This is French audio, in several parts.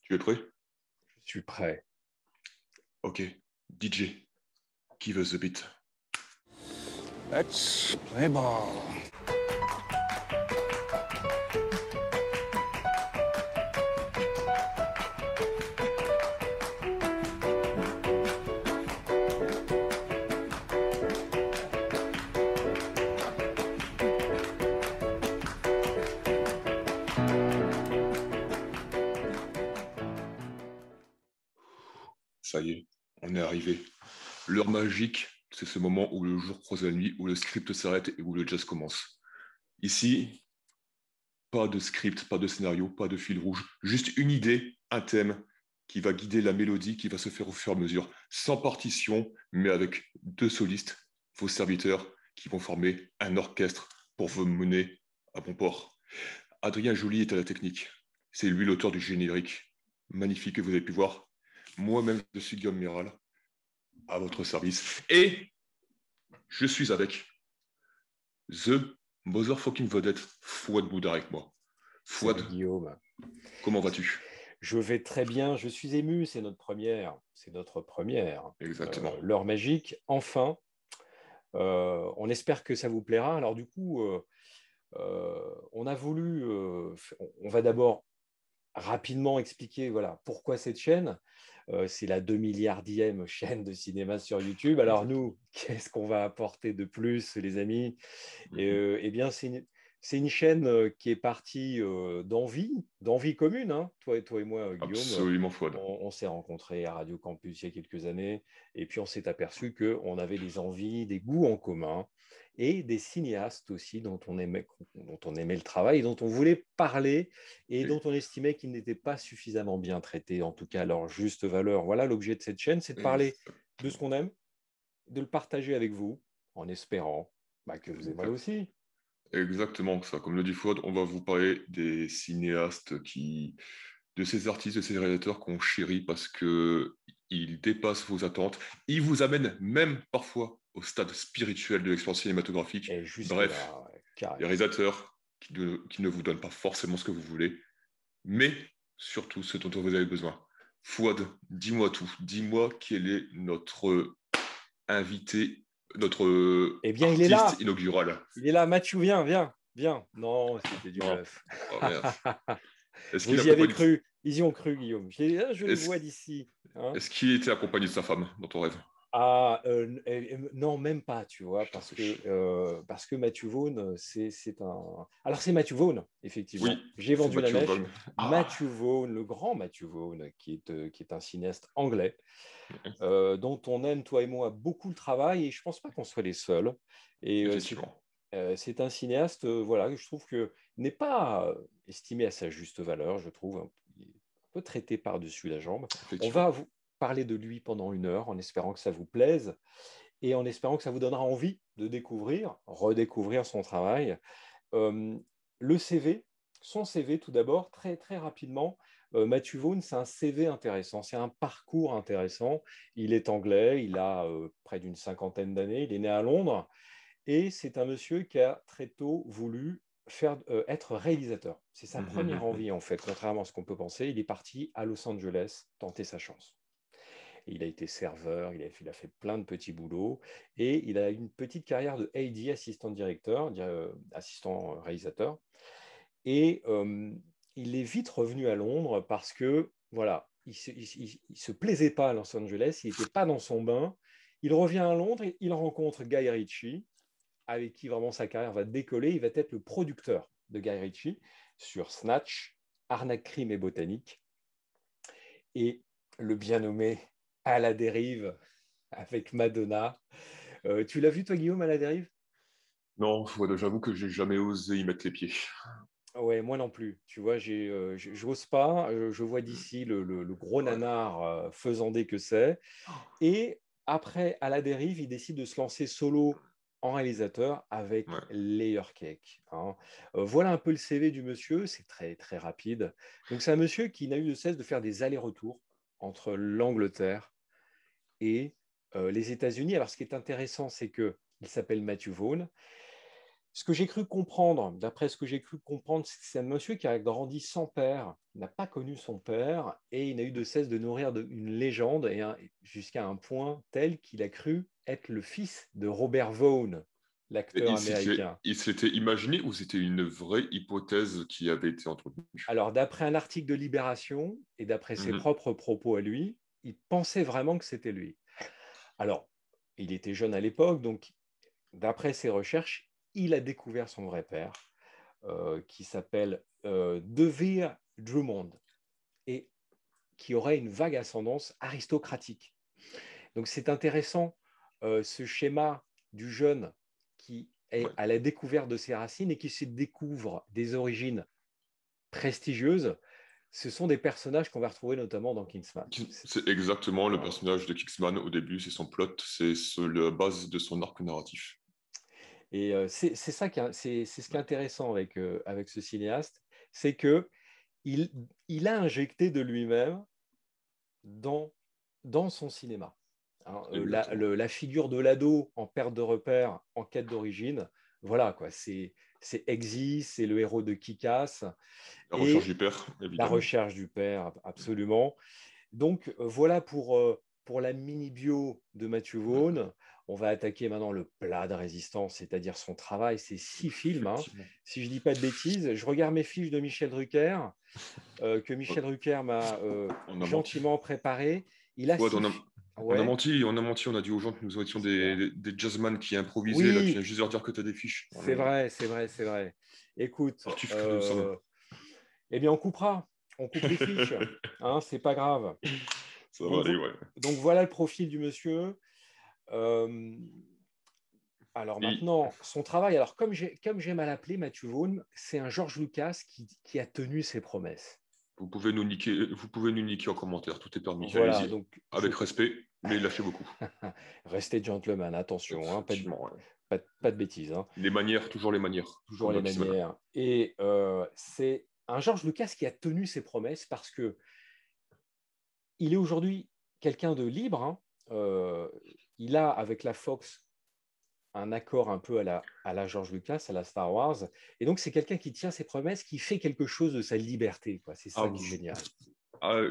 Tu es prêt? Je suis prêt. Ok. DJ, give us the beat. Let's play ball. Ça y est, on est arrivé. L'heure magique, c'est ce moment où le jour croise la nuit, où le script s'arrête et où le jazz commence. Ici, pas de script, pas de scénario, pas de fil rouge, juste une idée, un thème qui va guider la mélodie qui va se faire au fur et à mesure, sans partition, mais avec deux solistes, vos serviteurs, qui vont former un orchestre pour vous mener à bon port. Adrien Joly est à la technique. C'est lui l'auteur du générique magnifique que vous avez pu voir. Moi-même, je suis Guillaume Miral, à votre service. Et je suis avec The Motherfucking Vedette, Fouad Boudard avec moi. Fouad, Salut Guillaume. comment vas-tu? Je vais très bien. Je suis ému. C'est notre première. C'est notre première. Exactement. L'heure magique. Enfin. On espère que ça vous plaira. Alors du coup, on a voulu. On va d'abord rapidement expliquer voilà, pourquoi cette chaîne. C'est la 2 milliardième chaîne de cinéma sur YouTube. Alors Exactement. nous, qu'est-ce qu'on va apporter de plus, les amis? Mhm. Eh bien, c'est une chaîne qui est partie d'envie commune. Hein. Toi et moi, Guillaume, Absolument, Fouad. on s'est rencontrés à Radio Campus il y a quelques années, et puis on s'est aperçu qu'on avait des envies, des goûts en commun, et des cinéastes aussi dont on aimait le travail, et dont on voulait parler, et dont Et, on estimait qu'ils n'étaient pas suffisamment bien traités, en tout cas à leur juste valeur. Voilà l'objet de cette chaîne, c'est de parler de ce exactement. qu'on aime, de le partager avec vous, en espérant que vous aimerez Exact. aussi. Exactement ça. Comme le dit Fouad, on va vous parler des cinéastes de ces artistes, de ces réalisateurs qu'on chérit parce que ils dépassent vos attentes. Ils vous amènent même parfois au stade spirituel de l'expérience cinématographique. Et Bref, jusque-là, ouais, des carrément. réalisateurs qui ne vous donnent pas forcément ce que vous voulez, mais surtout ce dont vous avez besoin. Fouad, dis-moi tout. Dis-moi quel est notre invité, notre Eh bien, il est artiste là. inaugural. Il est là. Mathieu, viens, viens, viens. Non, c'était du Oh, bluff. oh merde. Est-ce qu'il Vous y avez accompagne... cru. Ils y ont cru, Guillaume. Je les Est-ce vois d'ici. Hein. est-ce qu'il était accompagné de sa femme dans ton rêve? Non, même pas, tu vois, Je t'en prie. parce que Matthew Vaughn, c'est un. Alors, c'est Matthew Vaughn, Oui, effectivement. J'ai c'est vendu la Mathieu mèche. Vaughn. Ah, Matthew Vaughn, le grand Matthew Vaughn, qui est un cinéaste anglais, dont on aime, toi et moi, beaucoup le travail, et je pense pas qu'on soit les seuls. Et effectivement. c'est un cinéaste, voilà, que je trouve que n'est pas estimé à sa juste valeur, je trouve, il est un peu traité par-dessus la jambe. On Effectivement. va vous parler de lui pendant une heure, en espérant que ça vous plaise, et en espérant que ça vous donnera envie de découvrir, redécouvrir son travail. Euh, le CV, son CV tout d'abord, très, très rapidement. Matthew Vaughn, c'est un CV intéressant, c'est un parcours intéressant. Il est anglais, il a près d'une cinquantaine d'années, il est né à Londres, et c'est un monsieur qui a très tôt voulu être réalisateur. C'est sa première envie, en fait, contrairement à ce qu'on peut penser. Il est parti à Los Angeles tenter sa chance. Il a été serveur, il a fait plein de petits boulots, et il a une petite carrière de AD, assistant directeur, assistant réalisateur. Et il est vite revenu à Londres parce que, voilà, il se plaisait pas à Los Angeles, il n'était pas dans son bain. Il revient à Londres, et il rencontre Guy Ritchie, avec qui vraiment sa carrière va décoller. Il va être le producteur de Guy Ritchie sur Snatch, Arnaque, crime et botanique, et le bien nommé À la dérive avec Madonna. Tu l'as vu, toi, Guillaume, À la dérive? Non, Fouad, j'avoue que j'ai jamais osé y mettre les pieds. Ouais, moi non plus. Tu vois, j'ose pas. Je vois d'ici le gros Ouais. nanar faisandé que c'est. Et après, À la dérive, il décide de se lancer solo en réalisateur avec Ouais. Layer Cake. Hein. Voilà un peu le CV du monsieur. C'est très, très rapide. Donc, c'est un monsieur qui n'a eu de cesse de faire des allers-retours entre l'Angleterre et les États-Unis. Alors, ce qui est intéressant, c'est qu'il s'appelle Matthew Vaughn. Ce que j'ai cru comprendre, d'après ce que j'ai cru comprendre, c'est un monsieur qui a grandi sans père, n'a pas connu son père, et il n'a eu de cesse de nourrir une légende, jusqu'à un point tel qu'il a cru être le fils de Robert Vaughn, Et l'acteur américain. il s'était imaginé ou c'était une vraie hypothèse qui avait été entretenue? Alors, d'après un article de Libération et d'après ses Mhm. propres propos à lui, il pensait vraiment que c'était lui. Alors, il était jeune à l'époque, donc d'après ses recherches, il a découvert son vrai père, qui s'appelle DeVere Drummond, et qui aurait une vague ascendance aristocratique. Donc c'est intéressant, ce schéma du jeune qui est Ouais. à la découverte de ses racines et qui se découvre des origines prestigieuses. Ce sont des personnages qu'on va retrouver notamment dans Kingsman. C'est exactement le personnage de Kingsman au début, c'est son plot, c'est la base de son arc narratif. Et c'est ça c'est ce qui est intéressant avec ce cinéaste, c'est que il a injecté de lui-même dans, dans son cinéma. Hein, Exactement. la figure de l'ado en perte de repère, en quête d'origine, voilà quoi, c'est Exy, c'est le héros de Kick-Ass, La recherche et du père, la évidemment. recherche du père, absolument. Donc voilà pour la mini-bio de Matthew Vaughn. On va attaquer maintenant le plat de résistance, c'est-à-dire son travail. C'est 6 films, hein. Effectivement. Si je ne dis pas de bêtises, je regarde mes fiches de Michel Drucker, que Michel Drucker m'a On a menti. gentiment préparé. Il a Fouad, six... on a Ouais, menti, on a menti, on a dit aux gens que nous étions super. des jazzman qui improvisaient. Là, tu viens Oui, juste leur dire que tu as des fiches. c'est vrai, c'est vrai, c'est vrai. Écoute, Archive que nous sommes. eh bien, on coupera. On coupe les fiches. Hein, c'est pas grave. Ça va Donc, aller, ouais. donc voilà le profil du monsieur. Euh, alors Et maintenant, son travail, alors comme j'aime à l'appeler, Matthew Vaughn, c'est un George Lucas qui a tenu ses promesses. vous pouvez nous niquer en commentaire, tout est permis. Voilà, Allez-y, donc avec respect, mais lâchez beaucoup. restez gentleman, attention, hein, Effectivement, ouais. pas de bêtises, hein, Les manières, toujours les manières, toujours comme les Maximal. manières. Et c'est un George Lucas qui a tenu ses promesses parce que il est aujourd'hui quelqu'un de libre, hein. Euh, il a, avec la Fox, un accord un peu à la George Lucas, à la Star Wars. Et donc, c'est quelqu'un qui tient ses promesses, qui fait quelque chose de sa liberté, quoi. C'est ça Ah, qui est génial.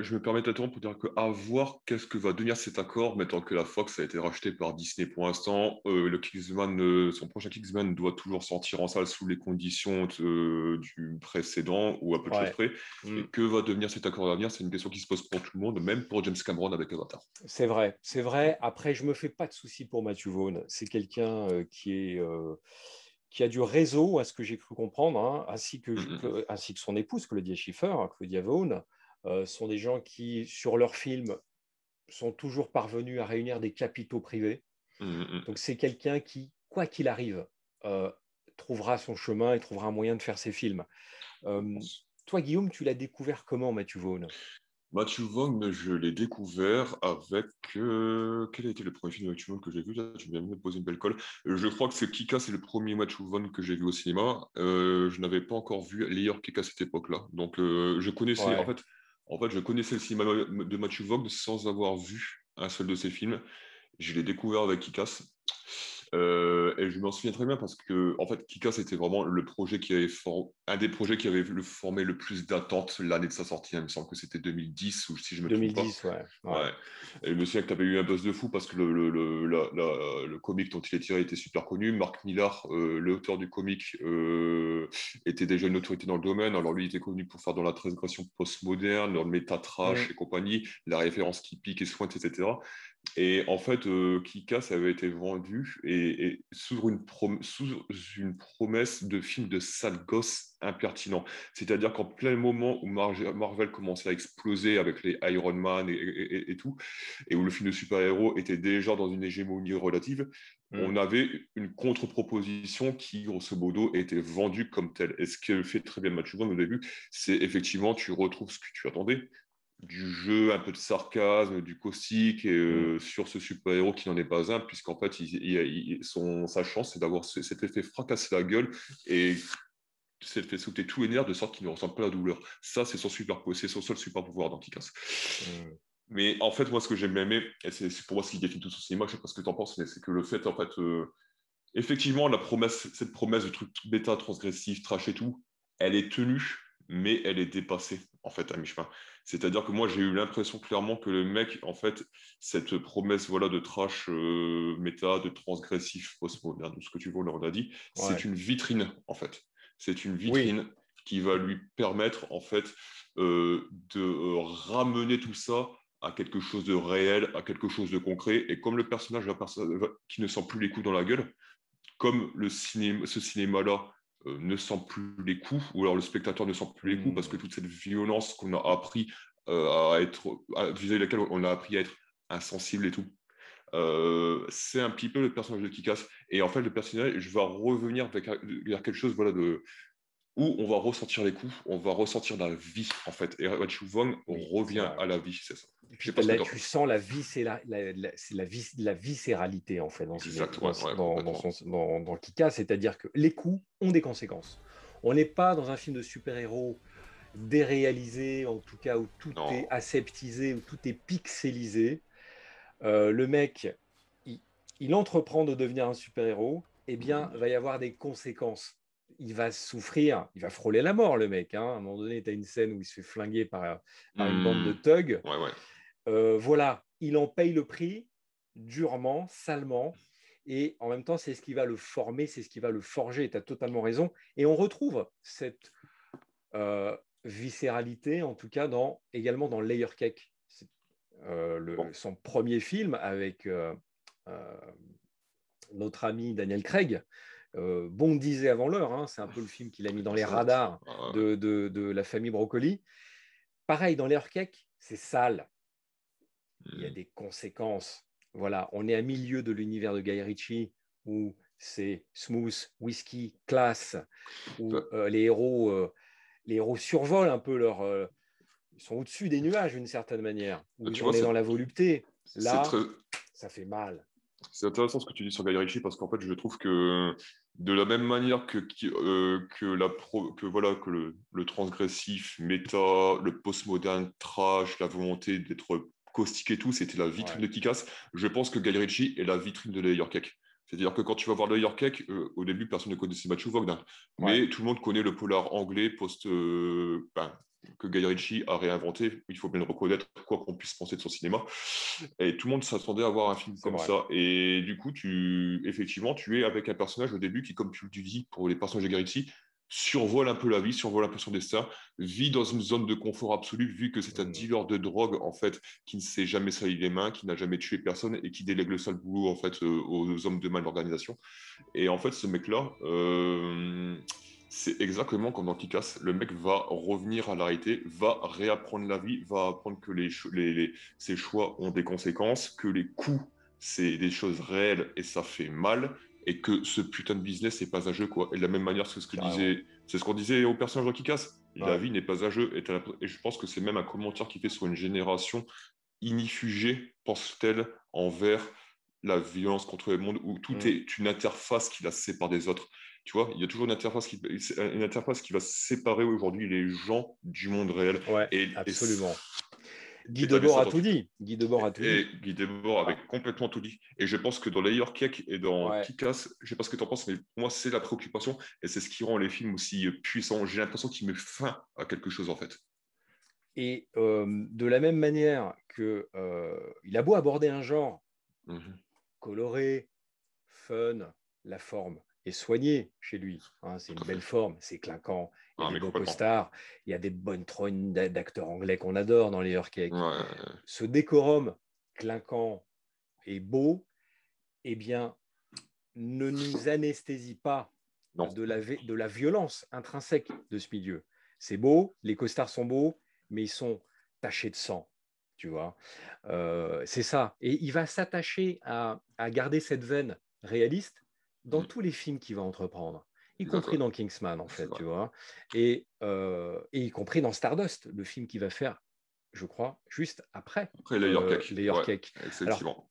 je me permets d'interrompre pour dire qu'à voir qu'est-ce que va devenir cet accord, maintenant que la Fox a été rachetée par Disney pour l'instant. Le Kingsman, son prochain Kingsman doit toujours sortir en salle sous les conditions du précédent ou à peu de choses Ouais. près. Mm. Et que va devenir cet accord d'avenir? C'est une question qui se pose pour tout le monde, même pour James Cameron avec Avatar. C'est vrai, c'est vrai. Après, je me fais pas de soucis pour Matthew Vaughn. C'est quelqu'un qui a du réseau, à ce que j'ai cru comprendre, hein, ainsi que son épouse, Claudia Schiffer, hein, Claudia Vaughn, sont des gens qui, sur leurs films, sont toujours parvenus à réunir des capitaux privés. Hum, hum, Donc c'est quelqu'un qui, quoi qu'il arrive, euh, trouvera son chemin et trouvera un moyen de faire ses films. je Euh, pense. Toi, Guillaume, tu l'as découvre comment, Matthew Vaughn? Matthew Vaughn, je l'ai découvert avec. Quel a été le premier film de Matthew Vaughn que j'ai vu là? Tu viens de me poser une belle colle. Je crois que c'est Kika, c'est le premier Matthew Vaughn que j'ai vu au cinéma. Je n'avais pas encore vu Layer Kika à cette époque-là. Donc, je connaissais. Ouais. En fait, je connaissais le cinéma de Matthew Vaughn sans avoir vu un seul de ses films. Je l'ai découvert avec Kikas. Et je m'en souviens très bien parce que, en fait, Kikas c'était vraiment le projet qui avait un des projets qui avait formé le plus d'attentes l'année de sa sortie. Il me semble que c'était 2010 ou si je me trompe pas. 2010, ouais. Ouais. Ouais. Et je me souviens que tu avais eu un buzz de fou parce que le comic dont il est tiré était super connu. Mark Millar, l'auteur du comic, était déjà une autorité dans le domaine. Alors lui, il était connu pour faire dans la transgression postmoderne, dans le métatrash Mm. et compagnie, la référence qui pique et sointe, etc. Et en fait, Kika, ça avait été vendu et sous une promesse de film de sale gosse impertinent. C'est-à-dire qu'en plein moment où Marvel commençait à exploser avec les Iron Man et tout, et où le film de super-héros était déjà dans une hégémonie relative, Mm. on avait une contre-proposition qui, grosso modo, était vendue comme telle. Et ce que fait très bien Matthew Vaughn au début, c'est effectivement, tu retrouves ce que tu attendais, du jeu, un peu de sarcasme, du caustique Mm. sur ce super-héros qui n'en est pas un, puisqu'en fait, sa chance, c'est d'avoir cet effet fracasser la gueule et c'est fait sauter tous les nerfs de sorte qu'il ne ressent pas la douleur. Ça, c'est son seul super pouvoir dans Kick-Ass. Mm. Mais en fait, moi, ce que j'aime aimer, et c'est pour moi ce qui définit tout son cinéma, je sais pas ce que tu en penses, mais c'est que le fait, en fait, effectivement, cette promesse de truc bêta, transgressif, trash et tout, elle est tenue, mais elle est dépassée, en fait, à mi-chemin. C'est-à-dire que moi, j'ai eu l'impression clairement que le mec, en fait, cette promesse voilà, de trash méta, de transgressif, postmoderne, tout ce que tu veux, on a dit, c'est Ouais. une vitrine, en fait. C'est une Oui. vitrine qui va lui permettre, en fait, de ramener tout ça à quelque chose de réel, à quelque chose de concret. Et comme le personnage qui ne sent plus les coups dans la gueule, comme ce cinéma-là ne sent plus les coups, ou alors le spectateur ne sent plus les coups, parce que Hmm. toute cette violence qu'on a appris vis-à-vis de laquelle on a appris à être insensible et tout, c'est un petit peu le personnage de Kick-Ass. Et en fait, le personnage va revenir vers quelque chose voilà, où on va ressentir les coups, on va ressentir la vie, en fait. Et Rachel Wong Oui, c'est revient vrai. à la vie, c'est ça. Et Je sais puis pas ce que là, tu en tu penses. sens c'est la viscéralité en fait Exact, ouais, ouais, dans, complètement. dans Kika, c'est-à-dire que les coups ont des conséquences. On n'est pas dans un film de super-héros déréalisé, en tout cas où tout est Non. aseptisé, où tout est pixelisé. Le mec, il, il entreprend de devenir un super-héros, eh bien, va y avoir des conséquences. Il va souffrir, il va frôler la mort, le mec. Hein. À un moment donné, tu as une scène où il se fait flinguer par une bande de thugs. Ouais, ouais. Voilà, il en paye le prix durement, salement. Et en même temps, c'est ce qui va le former, c'est ce qui va le forger. Tu as totalement raison. Et on retrouve cette euh, viscéralité, en tout cas, également dans Layer Cake. Bon. Son premier film avec euh, notre ami Daniel Craig. Bond disait avant l'heure, hein, c'est un peu le film qu'il a mis dans les Exact. radars de la famille Broccoli. Pareil, dans Layer Cake, c'est sale. Il y a des conséquences. Voilà, on est à milieu de l'univers de Guy Ritchie où c'est smooth, whisky, classe, où les héros survolent un peu ils sont au-dessus des nuages d'une certaine manière, où Tu vois, on est dans la volupté. c'est Là, très, ça fait mal. c'est intéressant ce que tu dis sur Guy Ritchie parce qu'en fait, je trouve que de la même manière que voilà que le transgressif, méta, le postmoderne, trash, la volonté d'être caustique et tout, c'était la vitrine Ouais, de Kick-Ass. Je pense que Guy Ritchie est la vitrine de Layer Cake. C'est-à-dire que quand tu vas voir Layer Cake, au début, personne ne connaissait Matthew Vaughn, ouais. mais tout le monde connaît le polar anglais que Guy Ritchie a réinventé. Il faut bien le reconnaître, quoi qu'on puisse penser de son cinéma. Et tout le monde s'attendait à voir un film C'est comme vrai. ça. Et du coup, effectivement, tu es avec un personnage au début qui, comme tu le dis pour les personnages de Garrity, survole un peu la vie, survole un peu son destin, vit dans une zone de confort absolu, vu que c'est un Mm. dealer de drogue, en fait, qui ne s'est jamais sali les mains, qui n'a jamais tué personne et qui délègue le sale boulot, en fait, aux hommes de main de l'organisation. Et en fait, ce mec-là, c'est exactement comme dans Kick-Ass. Le mec va revenir à la réalité, va réapprendre la vie, va apprendre que ses choix ont des conséquences, que les coups, c'est des choses réelles et ça fait mal, et que ce putain de business n'est pas un jeu, quoi. Et de la même manière, Carrément. c'est ce qu'on disait aux personnages de Kick-Ass. La Ouais. vie n'est pas un jeu. Et je pense que c'est même un commentaire qui fait sur une génération inifugée, pense-t-elle, envers la violence contre le monde, où tout Mm. est une interface qui la sépare des autres. Tu vois, il y a toujours une interface qui va séparer aujourd'hui les gens du monde réel. Ouais, Et absolument. Guy tu avais Debord ça a dans tout dit. Guy Debord a tout et dit. Guy Debord avait Ah, complètement tout dit. Et je pense que dans Layer Cake et dans ouais. Kick-Ass, je sais pas ce que tu en penses, mais pour moi, c'est la préoccupation et c'est ce qui rend les films aussi puissants. J'ai l'impression qu'il met fin à quelque chose, en fait. Et de la même manière que il a beau aborder un genre Mhm. coloré, fun, la forme est soignée chez lui. Hein, c'est Tout une à fait. belle forme, c'est clinquant. Il y a Ah, des mais beaux complètement. costards, il y a des bonnes trognes d'acteurs anglais qu'on adore dans les Cake. Ouais. Ce décorum clinquant et beau, eh bien, ne nous anesthésie pas Non. de la violence intrinsèque de ce milieu. C'est beau, les costards sont beaux, mais ils sont tachés de sang, tu vois. C'est ça. Et il va s'attacher à garder cette veine réaliste dans Mm. tous les films qu'il va entreprendre, y Exact, compris ouais. dans Kingsman, en C'est fait, vrai. tu vois. Et y compris dans Stardust, le film qu'il va faire, je crois, juste après Après, Layer Cake. les Ouais, Cake. Alors, effectivement.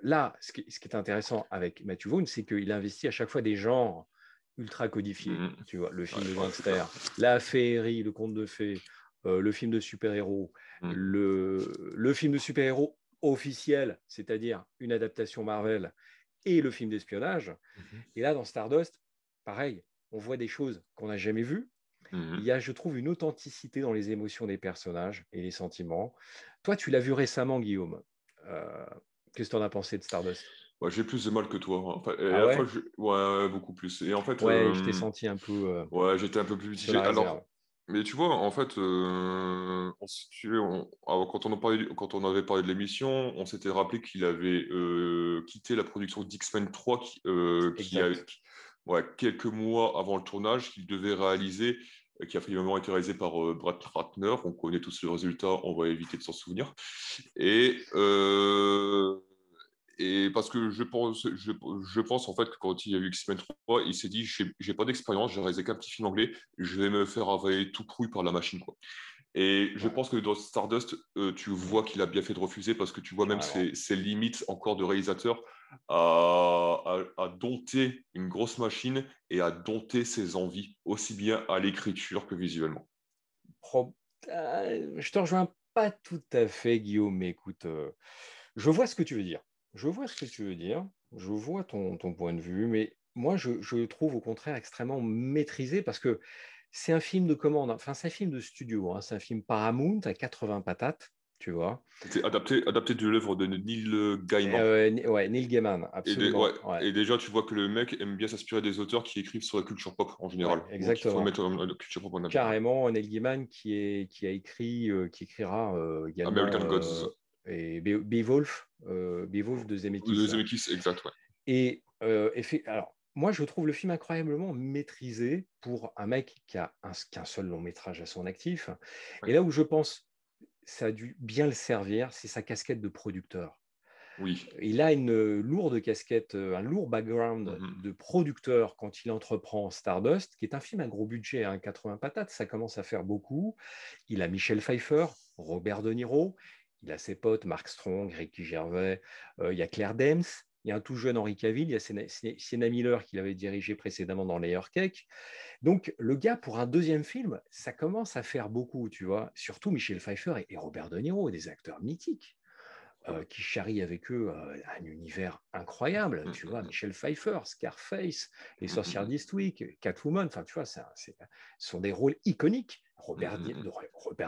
là, ce qui est intéressant avec Matthew Vaughn, c'est qu'il investit à chaque fois des genres ultra codifiés. Mm. Tu vois, le Ouais, film de ouais, c'est clair. gangster, la féerie, le conte de fées, le film de super-héros, Mm. le film de super-héros officiel, c'est-à-dire une adaptation Marvel, et le film d'espionnage. Mhm. Et là, dans Stardust, pareil, on voit des choses qu'on n'a jamais vues. Il Mhm. y a, je trouve, une authenticité dans les émotions des personnages et les sentiments. Toi, tu l'as vu récemment, Guillaume. Euh, Qu'est-ce que tu en as pensé de Stardust? Ouais, j'ai plus de mal que toi. Enfin, et à Ah la fois, ouais? ouais, beaucoup plus. Et en fait, Ouais, je t'ai senti un peu ouais, j'étais un peu plus sur la mitigé. réserve. Alors, mais tu vois, en fait, alors, quand on avait parlé de l'émission, on s'était rappelé qu'il avait quitté la production d'X-Men 3 Exact. ouais, quelques mois avant le tournage, qu'il devait réaliser, qui a finalement été réalisé par Brett Ratner. On connaît tous le résultat, on va éviter de s'en souvenir. Et, et parce que je pense en fait que quand il y a eu X-Men 3, il s'est dit, j'ai pas d'expérience, j'ai réalisé qu'un petit film anglais, je vais me faire avaler tout crouille par la machine, quoi. Et je Ouais, pense que dans Stardust, tu vois qu'il a bien fait de refuser parce que tu vois même carrément. ses limites encore de réalisateur à dompter une grosse machine et à dompter ses envies, aussi bien à l'écriture que visuellement. Pro- je te rejoins pas tout à fait, Guillaume, mais écoute, je vois ce que tu veux dire. Je vois ce que tu veux dire. Je vois ton point de vue, mais moi, je le trouve au contraire extrêmement maîtrisé parce que c'est un film de commande, enfin, c'est un film de studio, hein, c'est un film Paramount à 80 patates, tu vois. C'était adapté de l'œuvre de Neil Gaiman. Ouais, Neil Gaiman, Ouais, absolument. Ouais, et déjà, tu vois que le mec aime bien s'inspirer des auteurs qui écrivent sur la culture pop en ouais, général. Donc, il faut exactement. mettre la culture pop en avant. Ouais. Carrément, Neil Gaiman qui a écrit, qui écrira également American Gods, et Beowulf, Beowulf de Zemeckis. The Zemeckis, exact, ouais. Et alors, moi, je trouve le film incroyablement maîtrisé pour un mec qui a qu'un seul long métrage à son actif. Ouais. Et là où je pense ça a dû bien le servir, c'est sa casquette de producteur. Oui. Il a une lourde casquette, un lourd background Mhm. de producteur quand il entreprend Stardust, qui est un film à gros budget, hein, 80 patates, ça commence à faire beaucoup. Il a Michel Pfeiffer, Robert De Niro, il a ses potes Mark Strong, Ricky Gervais, il y a Claire Danes, il y a un tout jeune Henry Cavill, il y a Sienna Miller qui l'avait dirigé précédemment dans Layer Cake. Donc le gars, pour un deuxième film, ça commence à faire beaucoup, tu vois. Surtout Michel Pfeiffer et Robert De Niro, des acteurs mythiques qui charrient avec eux un univers incroyable. Tu vois, Mhm. Michel Pfeiffer, Scarface, Les Sorcières Mhm. d'Eastwick, Catwoman, enfin, tu vois, ce sont des rôles iconiques. Mhm. Robert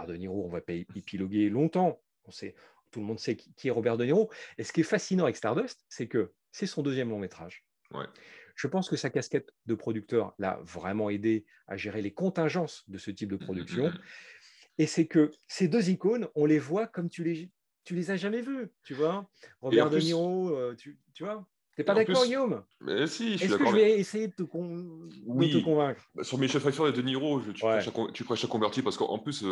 De Niro, on va pas épiloguer longtemps. Tout le monde sait qui est Robert De Niro. Et ce qui est fascinant avec Stardust, c'est que c'est son deuxième long métrage. Ouais. Je pense que sa casquette de producteur l'a vraiment aidé à gérer les contingences de ce type de production. Mhm. Et c'est que ces deux icônes, on les voit comme tu les as jamais vues, tu vois. Et en Robert De plus, Niro, tu vois. T'es et pas en d'accord, plus, Guillaume? mais si, je suis Est-ce que d'accord. je Mais vais essayer de te oui, convaincre? bah, sur Michel Pfeiffer et De Niro, Ouais, tu prêches à convertir parce qu'en plus,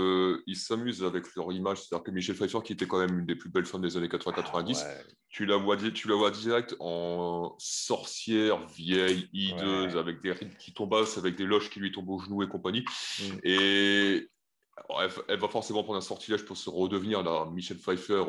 ils s'amusent avec leur image. C'est-à-dire que Michel Pfeiffer, qui était quand même une des plus belles femmes des années ah 80-90, ouais, tu la vois direct en sorcière, vieille, hideuse, ouais. avec des rides qui tombassent, avec des loches qui lui tombent aux genoux et compagnie. Mm. Et alors, elle va forcément prendre un sortilège pour se redevenir la Michel Pfeiffer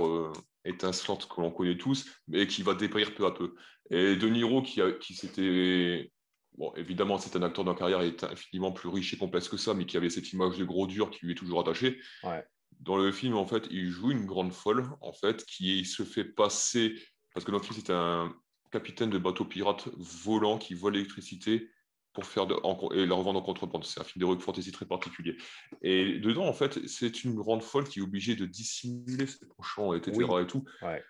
étincelante que l'on connaît tous, mais qui va dépérir peu à peu. Et De Niro, qui s'était. Bon, évidemment, c'est un acteur dont la carrière est infiniment plus riche et complexe que ça, mais qui avait cette image de gros dur qui lui est toujours attachée. Ouais, Dans le film, en fait, il joue une grande folle, en fait, qui se fait passer. Parce que dans le film, c'est un capitaine de bateau pirate volant qui vole l'électricité pour et la revendre en contrebande. C'est un film d'heroic fantasy très particulier. Et dedans, en fait, c'est une grande folle qui est obligée de dissimuler ses penchants, oui, etc. et tout, ouais.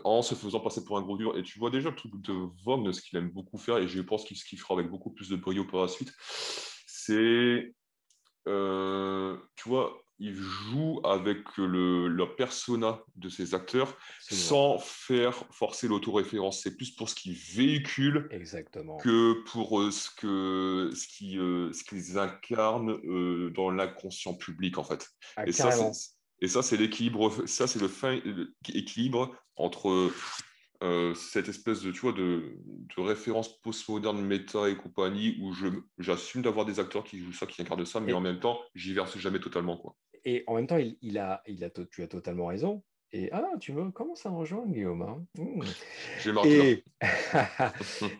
en se faisant passer pour un gros dur. Et tu vois déjà le truc de Vaughn, ce qu'il aime beaucoup faire, et je pense qu'il ce qu'il fera avec beaucoup plus de brio par la suite, c'est tu vois, il joue avec le persona de ses acteurs Absolument. sans faire forcer l'autoréférence. C'est plus pour ce qu'ils véhiculent Exactement. que pour ce qu'ils incarnent dans l'inconscient public, en fait. Ah, Et ça, carrément. c'est l'équilibre, ça, c'est le fin équilibre entre cette espèce de, tu vois, de référence postmoderne, méta et compagnie, où j'assume d'avoir des acteurs qui jouent ça, qui incarnent ça, mais en Et, même temps, j'y verse jamais totalement, quoi. et en même temps, tu as totalement raison. Et tu me commences à me rejoindre, Guillaume, hein. J'ai marqué là. Et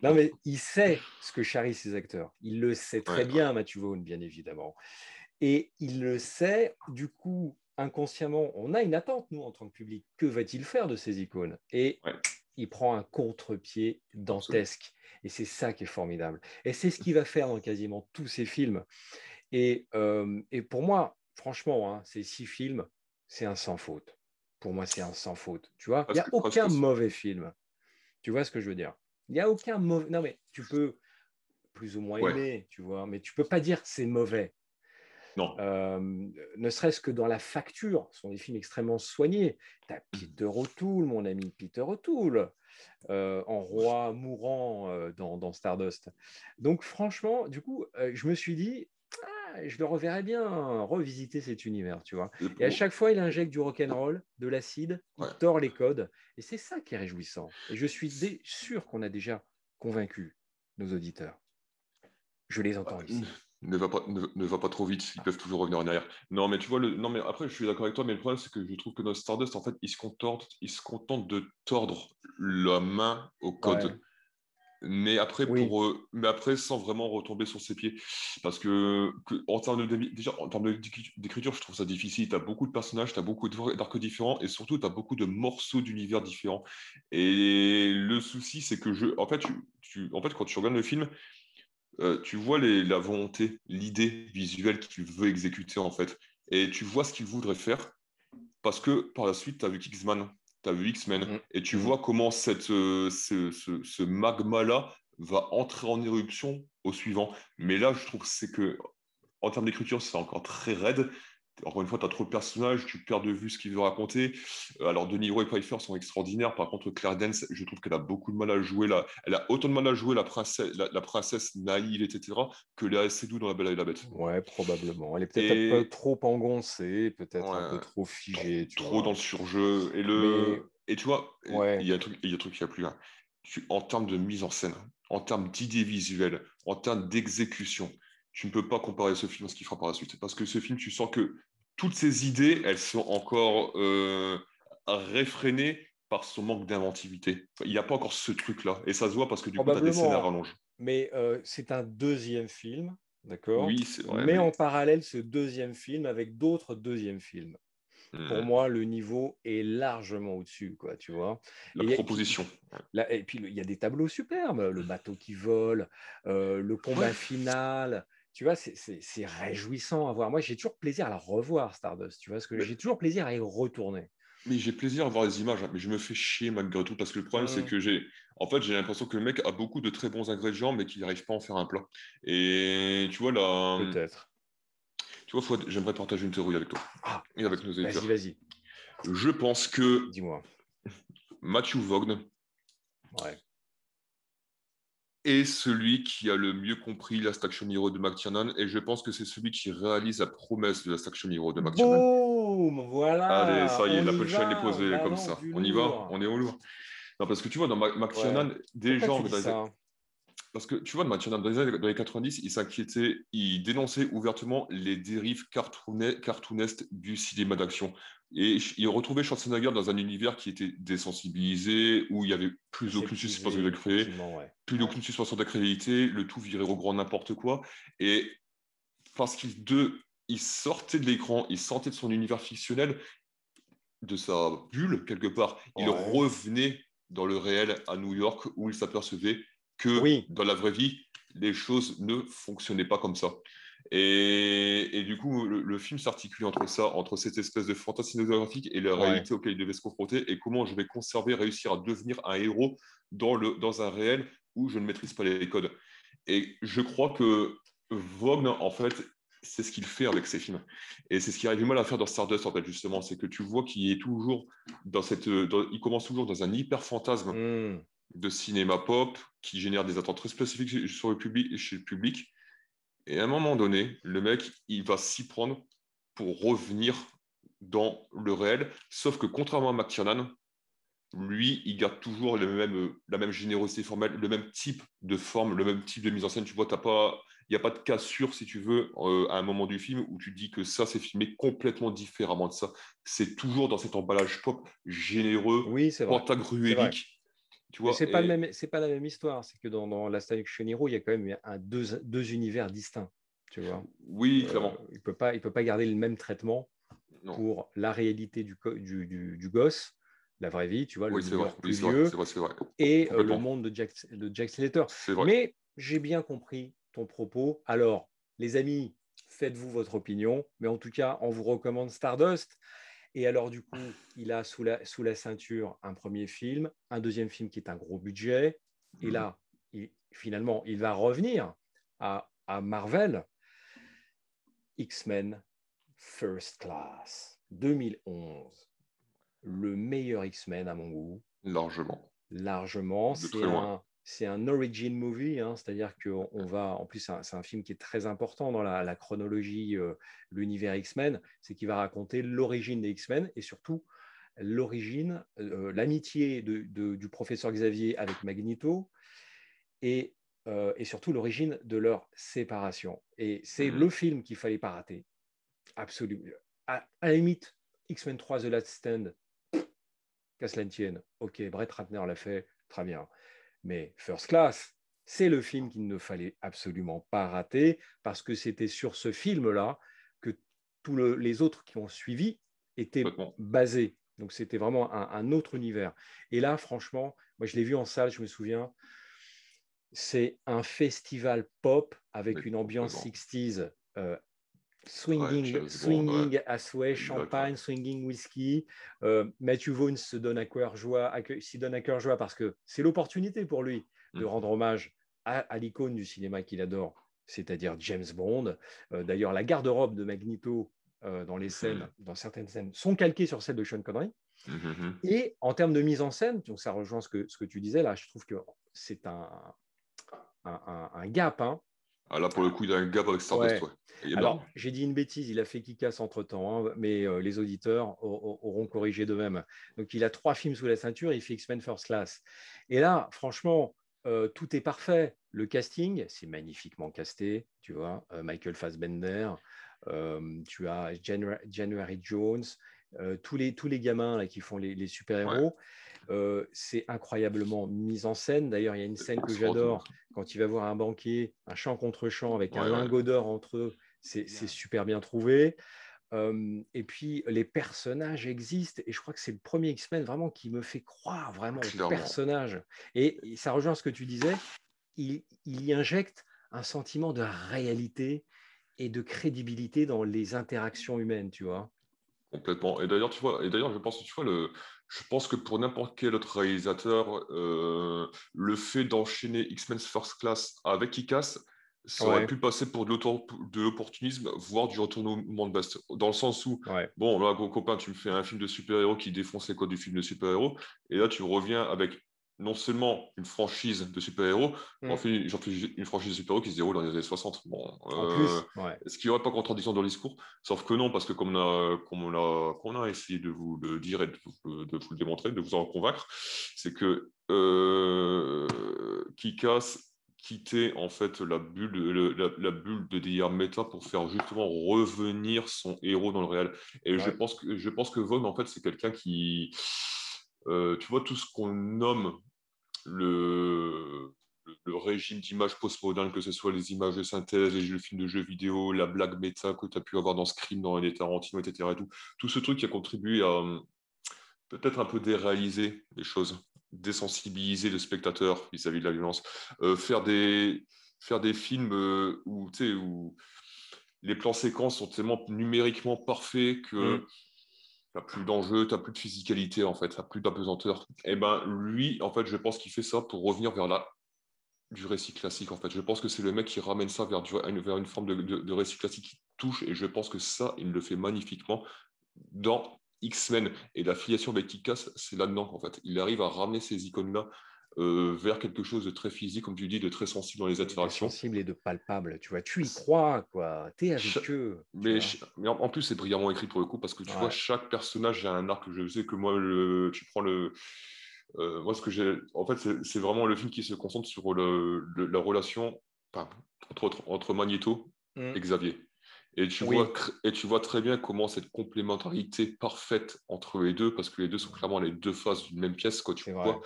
non, mais il sait ce que charrient ses acteurs. Il le sait très Ouais, ouais. bien, Matthew Vaughn, bien évidemment. Et il le sait, du coup, inconsciemment, on a une attente, nous, en tant que public. Que va-t-il faire de ces icônes? Et Ouais. il prend un contre-pied Absolument. dantesque. Et c'est ça qui est formidable. Et c'est ce qu'il va faire dans quasiment tous ses films. Et pour moi, franchement, hein, ces 6 films, c'est un sans faute. Pour moi, c'est un sans faute. Tu vois, il n'y a Presque aucun aussi. mauvais film. Tu vois ce que je veux dire? Il n'y a aucun mauvais. Non, mais tu peux plus ou moins Ouais, aimer, tu vois, mais tu peux pas dire que c'est mauvais. non. Ne serait-ce que dans la facture, ce sont des films extrêmement soignés. Tu as Peter O'Toole, mon ami Peter O'Toole, en roi mourant dans Stardust. Donc franchement, du coup, je me suis dit, je le reverrais bien revisiter cet univers, tu vois. Et Et à pour- chaque fois, il injecte du rock'n'roll, de l'acide, il ouais. tord les codes, et c'est ça qui est réjouissant. Et je suis sûr qu'on a déjà convaincu nos auditeurs. Je les Bah, entends ici. ne va pas trop vite, ils peuvent toujours revenir en arrière. Non, mais tu vois, non, mais après, je suis d'accord avec toi, mais le problème, c'est que je trouve que dans Stardust, en fait, il se contente de tordre la main au Ouais, code. oui, Mais après, sans vraiment retomber sur ses pieds. Parce en termes déjà, en termes d'écriture, je trouve ça difficile. Tu as beaucoup de personnages, tu as beaucoup d'arcs différents, et surtout, tu as beaucoup de morceaux d'univers différents. Et le souci, c'est que en fait, quand tu regardes le film, tu vois la volonté, l'idée visuelle qu'il veut exécuter en fait. Et tu vois ce qu'il voudrait faire parce que par la suite, tu as vu Kingsman, tu as vu X-Men, mm, et tu mm. vois comment ce magma-là va entrer en éruption au suivant. Mais là, je trouve que c'est que, en termes d'écriture, c'est encore très raide. Encore une fois, tu as trop de personnages, tu perds de vue ce qu'il veut raconter. Alors, De Niro et Pfeiffer sont extraordinaires. Par contre, Claire Danes, je trouve qu'elle a beaucoup de mal à jouer. Elle a autant de mal à jouer la princesse naïve, etc., que Léa Seydoux dans La Belle et la Bête. Ouais, probablement. Elle est peut-être un peu Et trop engoncée, peut-être un peu ouais, trop figée, tu trop dans vois. le surjeu. Mais Et tu vois, ouais, il y a un truc qui a plu. Hein. En termes de mise en scène, en termes d'idées visuelles, en termes d'exécution, tu ne peux pas comparer ce film à ce qu'il fera par la suite. Parce que ce film, tu sens que toutes ces idées, elles sont encore réfrénées par son manque d'inventivité. Il n'y a pas encore ce truc-là. Et ça se voit parce que du coup, tu as des scènes à probablement. rallonge. Mais c'est un deuxième film, d'accord? Oui, c'est vrai, Mais mais en parallèle, ce deuxième film avec d'autres deuxièmes films. Pour hmm, moi, le niveau est largement au-dessus, quoi, tu vois. la Et puis, proposition. là, et puis, il y a des tableaux superbes, le bateau qui vole, le Ouais, combat final. Tu vois, c'est réjouissant à voir. Moi, j'ai toujours plaisir à la revoir, Stardust. Tu vois, parce que mais j'ai toujours plaisir à y retourner. Mais j'ai plaisir à voir les images, hein, mais je me fais chier malgré tout parce que le problème c'est que en fait, j'ai l'impression que le mec a beaucoup de très bons ingrédients, mais qu'il n'arrive pas à en faire un plat. Et tu vois là, Peut-être. tu vois, j'aimerais partager une théorie avec toi Ah, et avec nos vas-y, éditeurs. vas-y. Je pense que Dis-moi. Matthew Vaughn Ouais. est celui qui a le mieux compris Last Action Hero de McTiernan, et je pense que c'est celui qui réalise la promesse de Last Action Hero de McTiernan. Boum! Allez, Voilà, ça y est, on la y punchline est va, on posée comme balance ça. du On y va, lourd. on est au lourd. Non, parce que tu vois, dans Ouais. McTiernan, des Pourquoi gens tu dis ça? parce que tu vois, maintenant, dans les 90, il s'inquiétait, il dénonçait ouvertement les dérives cartoonesques du cinéma d'action. Et il retrouvait Schwarzenegger dans un univers qui était désensibilisé, où il n'y avait plus aucune suspension Aseptisé, de créer, effectivement, ouais. plus Ouais. d'aucune suspension d'acrédibilité, le tout virait au grand n'importe quoi. Et parce il sortait de l'écran, il sortait de son univers fictionnel, de sa bulle, quelque part, il Ouais. revenait dans le réel à New York où il s'apercevait que Oui, dans la vraie vie, les choses ne fonctionnaient pas comme ça. Et du coup, le film s'articule entre ça, entre cette espèce de fantasme cinématographique et la ouais. réalité auquel il devait se confronter, et comment je vais conserver, réussir à devenir un héros dans un réel où je ne maîtrise pas les codes. Et je crois que Vaughn, en fait, c'est ce qu'il fait avec ses films. Et c'est ce qu'il arrive du mal à faire dans Stardust, en fait, justement. C'est que tu vois qu'il est toujours il commence toujours dans un hyper fantasme Hmm. de cinéma pop qui génère des attentes très spécifiques sur le public, chez le public. Et à un moment donné, le mec, il va s'y prendre pour revenir dans le réel. Sauf que contrairement à McTiernan, lui, il garde toujours la même générosité formelle, le même type de forme, le même type de mise en scène. Tu vois, il n'y a pas de cassure, si tu veux, à un moment du film où tu dis que ça, c'est filmé complètement différemment de ça. C'est toujours dans cet emballage pop généreux, Oui, c'est vrai. C'est vrai. pantagruélique, tu Mais vois. Et c'est pas la même histoire. C'est que dans Last Action Hero, il y a quand même deux univers distincts. Tu vois. oui, clairement. Il peut pas garder le même traitement Non. pour la réalité du gosse la vraie vie, tu vois, le Oui, New c'est vrai. York Oui, plus c'est vrai. vieux, C'est vrai. C'est vrai. et le Complètement. monde de Jack Slater. C'est vrai. Mais j'ai bien compris ton propos. Alors, les amis, faites-vous votre opinion, mais en tout cas, on vous recommande Stardust. Et alors, du coup, il a sous la ceinture un premier film, un deuxième film qui est un gros budget. Et Mhm. là, finalement, il va revenir à Marvel. X-Men First Class 2011. Le meilleur X-Men à mon goût, Largement. largement. De très loin. C'est un origin movie, hein, c'est-à-dire qu'on va, en plus, c'est un film qui est très important dans la chronologie, l'univers X-Men, c'est qu'il va raconter l'origine des X-Men et surtout l'origine, l'amitié du professeur Xavier avec Magneto et, et surtout l'origine de leur séparation. Et c'est Mhm. le film qu'il fallait pas rater, absolument. À la limite, X-Men 3 The Last Stand, qu'à cela ne tienne. Ok, Brett Ratner l'a fait, très bien. Mais First Class, c'est le film qu'il ne fallait absolument pas rater parce que c'était sur ce film-là que tous les autres qui ont suivi étaient Complètement. basés. Donc c'était vraiment un autre univers. Et là, franchement, moi je l'ai vu en salle, je me souviens, c'est un festival pop Mais avec une ambiance complètement. 60s, Très swinging, James Bond, ouais. swinging à souhait, Exact, ouais. champagne, swinging whisky. Matthew Vaughn s'y donne à cœur joie parce que c'est l'opportunité pour lui de Mhm. rendre hommage à l'icône du cinéma qu'il adore, c'est-à-dire James Bond. D'ailleurs, la garde-robe de Magneto Mhm. dans certaines scènes, sont calquées sur celle de Sean Connery. Mhm. Et en termes de mise en scène, donc ça rejoint ce que tu disais là, je trouve que c'est un gap, hein. Ah, là, pour le coup, il y a un gap avec Stardust, Ouais. ouais. Il est énorme. Alors, j'ai dit une bêtise, il a fait Kick-Ass entre-temps, hein, mais les auditeurs auront corrigé d'eux-mêmes. Donc, il a 3 films sous la ceinture, il fait X-Men First Class. Et là, franchement, tout est parfait. Le casting, c'est magnifiquement casté, tu vois. Michael Fassbender, tu as January Jones, tous les gamins là, qui font les Ouais. super-héros. C'est incroyablement mis en scène. D'ailleurs, il y a une scène que Extraordinaire. j'adore quand il va voir un banquier, un champ contre champ avec un Ouais, ouais. lingot d'or entre eux. C'est super bien trouvé. Et puis, les personnages existent. Et je crois que c'est le premier X-Men vraiment qui me fait croire vraiment aux Clairement. personnages. Et ça rejoint ce que tu disais. Il y injecte un sentiment de réalité et de crédibilité dans les interactions humaines, tu vois. Complètement. Et d'ailleurs, tu vois, et d'ailleurs, je pense que tu vois je pense que pour n'importe quel autre réalisateur, le fait d'enchaîner X-Men's First Class avec Kick-Ass, ça aurait Ouais, pu passer pour de l'opportunisme, voire du retournement de veste. Dans le sens où, ouais. bon, là, gros copain, tu me fais un film de super-héros qui défonce les codes du film de super-héros, et là, tu reviens avec non seulement une franchise de super-héros, mais en Mm. fait, une franchise de super-héros qui se déroule dans les années 60. Bon, En plus, ouais. est-ce qu'il n'y aurait pas contradiction dans le discours? Sauf que non, parce que comme on a essayé de vous le dire et de vous le démontrer, de vous en convaincre, c'est que Kikas quittait en fait la bulle de délire méta pour faire justement revenir son héros dans le réel. Et Ouais. je pense que Vaughn, en fait, c'est quelqu'un qui, tu vois, tout ce qu'on nomme le régime d'images postmodernes, que ce soit les images de synthèse, les films de jeux vidéo, la blague méta que tu as pu avoir dans Scream, dans les Tarantino, etc. Et tout ce truc qui a contribué à peut-être un peu déréaliser les choses, désensibiliser le spectateur vis-à-vis de la violence, faire des films où les plans séquences sont tellement numériquement parfaits que Mm. t'as plus d'enjeu, t'as plus de physicalité en fait, t'as plus d'apesanteur. Et ben lui, en fait, je pense qu'il fait ça pour revenir vers du récit classique en fait. Je pense que c'est le mec qui ramène ça vers une forme de récit classique qui touche et je pense que ça, il le fait magnifiquement dans X-Men et la filiation avec Kick-Ass, c'est là-dedans en fait. Il arrive à ramener ces icônes-là vers quelque chose de très physique, comme tu dis, de très sensible dans les Et de interactions. sensible et de palpable, tu vois. Tu y crois, quoi. T'es avec eux, tu Mais, vois. mais en plus, c'est brillamment écrit pour le coup, parce que tu vois, Ouais. chaque personnage a un arc. Je sais que moi, tu prends le. Moi, ce que j'ai. En fait, c'est vraiment le film qui se concentre sur la relation enfin, entre Magneto Mm. et Xavier. Oui, Et tu vois très bien comment cette complémentarité parfaite entre les deux, parce que les deux sont clairement les deux faces d'une même pièce, quand tu c'est vois, vrai.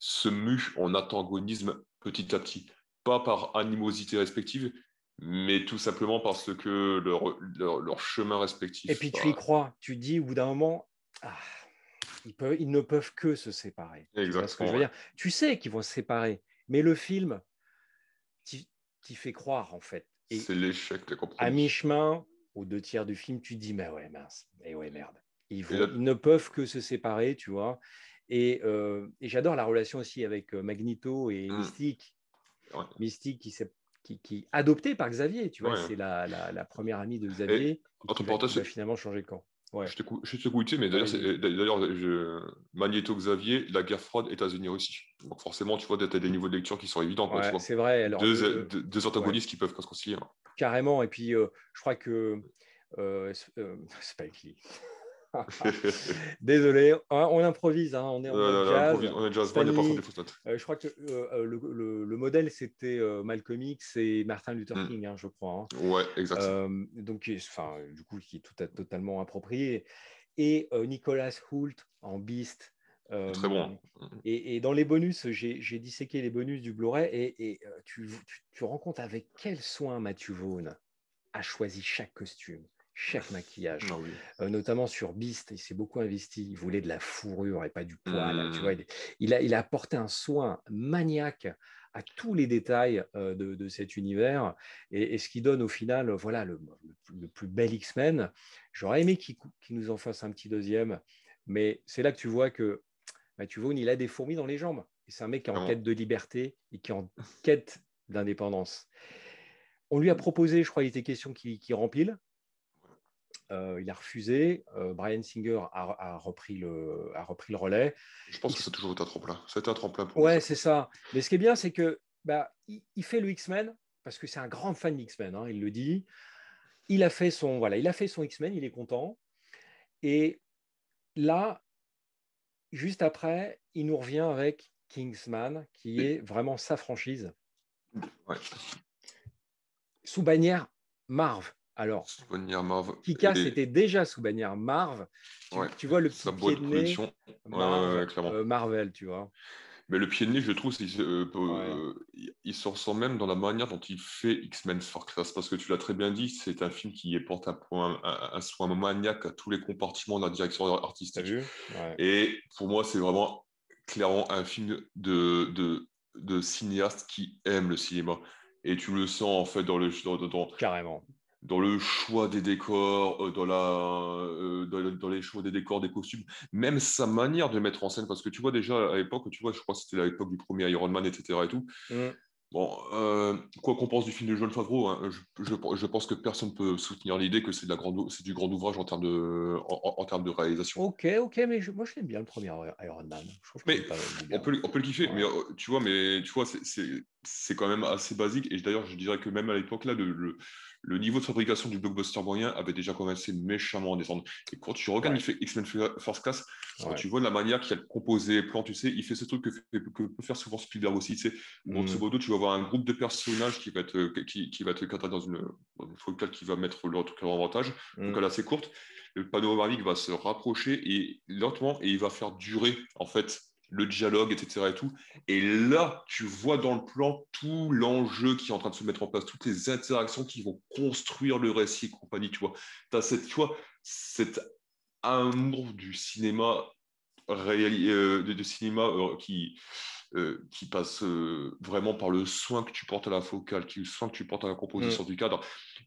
se mue en antagonisme petit à petit. Pas par animosité respective, mais tout simplement parce que leur chemin Et respectif, puis tu y bah, crois. Tu te dis au bout d'un moment, ah, ils ne peuvent que se séparer. Tu vois ce que je Exactement, veux ouais. dire? Tu sais qu'ils vont se séparer, mais le film t'y fait croire, en fait. Et C'est l'échec des à compromis. mi-chemin, aux 2 tiers du film, tu te dis, mais ouais, mince, et ouais, merde. Et là, Ils ne peuvent que se séparer, tu vois. Et j'adore la relation aussi avec Magneto et hmm, Mystique. ouais, Mystique qui adopté par Xavier, tu vois, ouais. c'est la première amie de Et Xavier et entre qui va parenthèses, finalement changer le camp. Ouais, je t'ai goûté, mais d'ailleurs, vas-y. Magneto Xavier, la guerre froide, États-Unis aussi. Donc forcément, tu vois, tu as des niveaux de lecture qui sont évidents, quoi, tu Ouais, vois. c'est vrai. Alors, Deux ouais, antagonistes qui peuvent pas se concilier, hein. carrément. Et puis, je crois que Spike Lee. Désolé, hein, on improvise, hein, on est en mode jazz. On est jazz Stan band, il n'y a pas faire des Lee, fausses notes. je crois que le modèle, c'était Malcolm X et Martin Luther Hmm. King, hein, je crois, hein. Ouais, exact. Donc, enfin, du coup, qui est totalement approprié. Et Nicolas Hoult en Beast. Très bon, Euh, hein. et dans les bonus, j'ai disséqué les bonus du Blu-ray et tu rends compte avec quel soin Matthew Vaughn a choisi chaque costume, chaque maquillage, Ah oui. notamment sur Beast. Il s'est beaucoup investi. Il voulait de la fourrure et pas du poil. Tu vois, Hmm. il a apporté un soin maniaque à tous les détails de cet univers et ce qui donne au final, voilà, le plus bel X-Men. J'aurais aimé qu'il nous en fasse un petit deuxième, mais c'est là que tu vois que Matthew Vaughn, il a des fourmis dans les jambes. Et c'est un mec qui est en quête Vraiment. de liberté et qui est en quête d'indépendance. On lui a proposé, je crois, il était question qu'il rempile. Il a refusé. Bryan Singer a repris le relais. Je pense que ça a toujours été un tremplin. Ça a été un tremplin pour lui, Ouais, ça, je c'est pense. ça. Mais ce qui est bien, c'est que bah, il fait le X-Men parce que c'est un grand fan d'X-Men, hein, il le dit. Il a fait son X-Men, il est content. Et là, juste après, il nous revient avec Kingsman, qui Et, est vraiment sa franchise, ouais. sous bannière Marv. Alors, Souvenir Marv. Kikas Et était déjà sous bannière Marv. ouais, Tu vois le sa petit boîte pied de de nez, production, Marv, clairement. Marvel, tu vois. Mais le pied de nez, je trouve, Ouais. il se ressent même dans la manière dont il fait X-Men First Class, parce que tu l'as très bien dit, c'est un film qui porte un soin maniaque à tous les compartiments de la direction T'as artistique. vu? Ouais. Et pour moi, c'est vraiment clairement un film de cinéaste qui aime le cinéma. Et tu le sens en fait Carrément. dans le choix des décors, dans les choix des décors, des costumes, même sa manière de mettre en scène, parce que tu vois déjà à l'époque, tu vois, je crois que c'était à l'époque du premier Iron Man, etc. et tout. Mm. Bon, quoi qu'on pense du film de Jon Favreau, hein, je pense que personne ne peut soutenir l'idée que c'est du grand ouvrage en termes de réalisation. Ok, mais moi je l'aime bien le premier Iron Man. Je trouve qu'il Mais est pas mal, il est on bien. peut, on peut le kiffer, Ouais. mais tu vois, c'est quand même assez basique. Et d'ailleurs, je dirais que même à l'époque là, le niveau de fabrication du blockbuster moyen avait déjà commencé méchamment à descendre. Et quand tu regardes, il Ouais. fait X-Men First Class, quand Ouais. tu vois de la manière qu'il a composé les plans, tu sais, il fait ce truc que peut faire souvent Spielberg aussi, tu sais. Grosso Mm. modo, tu vas avoir un groupe de personnages qui va être cadré dans une focale qui va mettre leur truc en avantage, Mm. focale assez courte. Le panoramique va se rapprocher et lentement, et il va faire durer, en fait, le dialogue, etc. et tout. Et là, tu vois dans le plan tout l'enjeu qui est en train de se mettre en place, toutes les interactions qui vont construire le récit et compagnie, tu vois. Tu as tu vois, cet amour du cinéma de cinéma qui passe vraiment par le soin que tu portes à la focale, le soin que tu portes à la Mm. composition du cadre.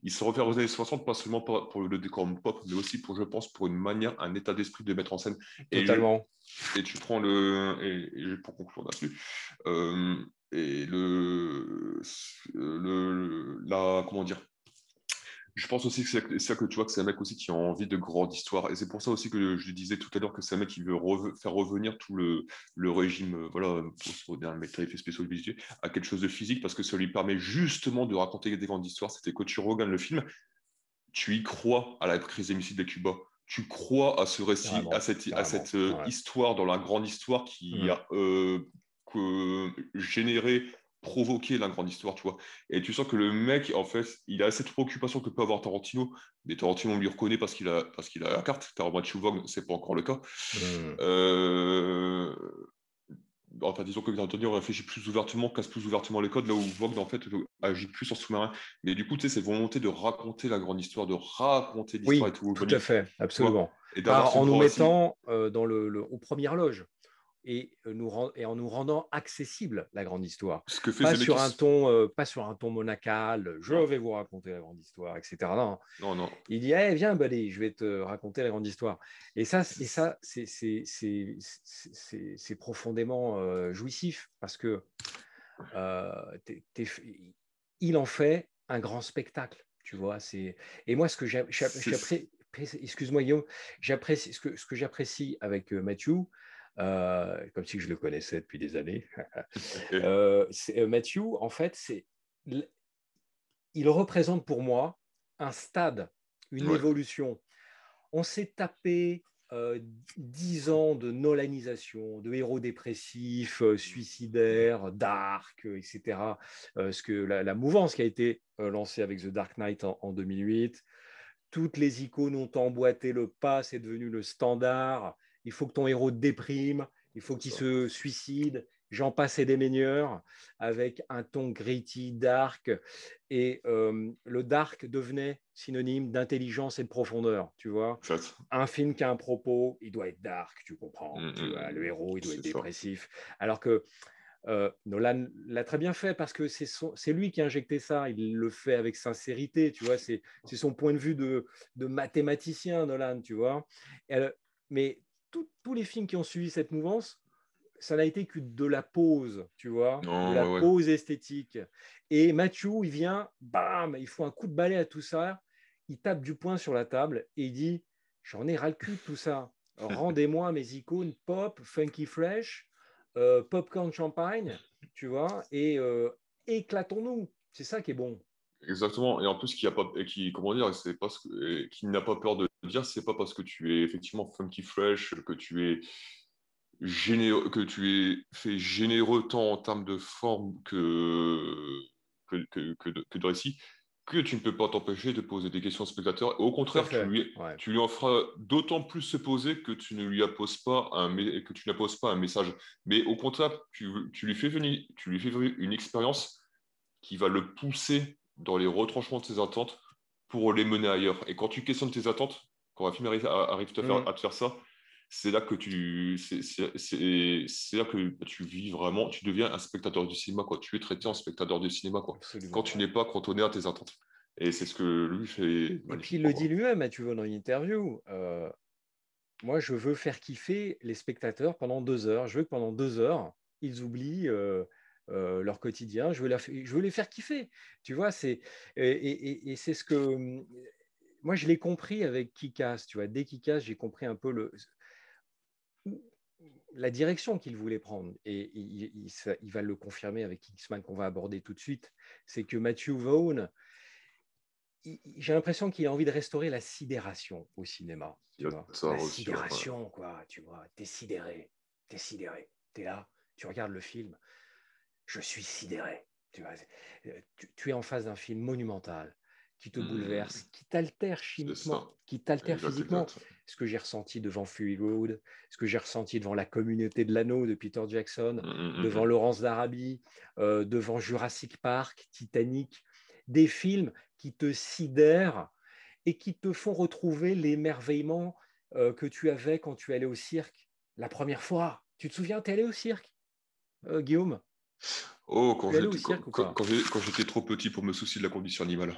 Il se refait aux années 60, pas seulement pour le décor pop, mais aussi pour, je pense, pour une manière, un état d'esprit de mettre en scène. Et, je, Totalement. et tu prends pour conclure là-dessus, et comment dire, je pense aussi que c'est ça que tu vois que c'est un mec aussi qui a envie de grandes histoires. Et c'est pour ça aussi que je disais tout à l'heure que c'est un mec qui veut faire revenir tout le régime, voilà, pour se un métal effet spéciaux visuels, à quelque chose de physique parce que ça lui permet justement de raconter des grandes histoires. C'était quand tu regardes le film, tu y crois à la crise des missiles de Cuba. Tu crois à ce récit, Carrément. à Carrément. cette Ouais. histoire dans la grande histoire qui Mm. a généré, provoqué la grande histoire, tu vois. Et tu sens que le mec, en fait, il a cette préoccupation que peut avoir Tarantino, mais Tarantino, on lui reconnaît parce qu'il a la carte. Tarantino, c'est pas encore le cas. Mm. Euh, enfin, disons que Antonio réfléchit plus ouvertement, casse plus ouvertement les codes, là où Vogt, en fait, agit plus en sous-marin. Mais du coup, tu sais, cette volonté de raconter la grande histoire, de raconter l'histoire et Oui, tout, tout à fait, tu vois, absolument. et d'avoir Par, ce en nous grand récit. mettant aux premières loges et en nous rendant accessible la grande histoire. Ce que fait Zemeckis. Pas sur un ton monacal, je Non, vais vous raconter la grande histoire, etc. Non, non, non. il dit, hey, viens, buddy, je vais te raconter la grande histoire. C'est- C'est profondément jouissif parce que euh, il en fait un grand spectacle, tu vois. Et moi, ce que c'est- excuse-moi Guillaume, j'apprécie ce que j'apprécie avec Matthew, comme si je le connaissais depuis des années. Matthew, en fait, il représente pour moi un stade, une Ouais, évolution. On s'est tapé 10 ans de nolanisation, de héros dépressifs, suicidaires, dark, etc. Ce que la mouvance qui a été lancée avec The Dark Knight en 2008, toutes les icônes ont emboîté le pas, c'est devenu le standard. Il faut que ton héros déprime, il faut c'est qu'il ça. se suicide. J'en passe et des meilleurs, avec un ton gritty, dark. Et le dark devenait synonyme d'intelligence et de profondeur, tu vois. En fait, Un film qui a un propos, il doit être dark, tu comprends. Tu vois, le héros, il doit être c'est ça. dépressif. Alors que Nolan l'a très bien fait parce que c'est lui qui a injecté ça. Il le fait avec sincérité, tu vois. C'est son point de vue de mathématicien, Nolan, tu vois. Mais tous les films qui ont suivi cette mouvance, ça n'a été que de la pause, tu vois, de Non, la ouais, ouais. pause esthétique. Et Matthew, il vient, bam, il faut un coup de balai à tout ça. Il tape du poing sur la table et il dit, j'en ai ras le cul de tout ça. Rendez-moi mes icônes pop, funky fresh, popcorn champagne, tu vois, et éclatons-nous. C'est ça qui est bon. Exactement. Et en plus, qui a pas, et qui, comment dire, c'est pas et qui n'a pas peur de dire, c'est pas parce que tu es effectivement funky fresh, que tu es généreux, que tu es fait généreux tant en termes de forme que de récit, que tu ne peux pas t'empêcher de poser des questions au spectateur. Et au Tout à contraire, fait. Ouais. tu lui en feras d'autant plus se poser que tu ne lui apposes pas que tu n'apposes pas un message. Mais au contraire, tu lui fais venir une expérience qui va le pousser dans les retranchements de ses attentes pour les mener ailleurs. Et quand tu questionnes tes attentes, quand un film arrive Mm. à te faire ça, c'est là que tu vis vraiment, tu deviens un spectateur du cinéma, quoi. Tu es traité en spectateur du cinéma, quoi. Quand Absolument, tu ouais. n'es pas cantonné à tes attentes. Et c'est ce que lui fait Et puis il magnifiquement, le dit quoi. lui-même, hein, tu vois, dans une interview. Moi, je veux faire kiffer les spectateurs pendant 2 heures. Je veux que pendant 2 heures, ils oublient leur quotidien. Je veux les faire kiffer. Tu vois, et c'est ce que moi, je l'ai compris avec Kick-Ass. Tu vois, dès Kick-Ass, j'ai compris un peu la direction qu'il voulait prendre. Et il va le confirmer avec X-Men qu'on va aborder tout de suite. C'est que Matthew Vaughn, j'ai l'impression qu'il a envie de restaurer la sidération au cinéma, Il y tu a vois. ça La aussi, ouais. Ouais. sidération, quoi, tu vois. T'es sidéré. T'es là, tu regardes le film, je suis sidéré. Tu vois, tu es en face d'un film monumental qui te bouleverse, Hmm, qui t'altère c'est ça. chimiquement, qui t'altère Exact, physiquement. exact. Ce que j'ai ressenti devant Fury Road, ce que j'ai ressenti devant La Communauté de l'Anneau de Peter Jackson, devant Hmm. Laurence d'Arabie, devant Jurassic Park, Titanic, des films qui te sidèrent et qui te font retrouver l'émerveillement que tu avais quand tu allais au cirque la première fois. Tu te souviens, tu es allé au cirque, Guillaume? Oh, Tu es allé au cirque ou pas? quand j'étais trop petit pour me soucier de la condition animale.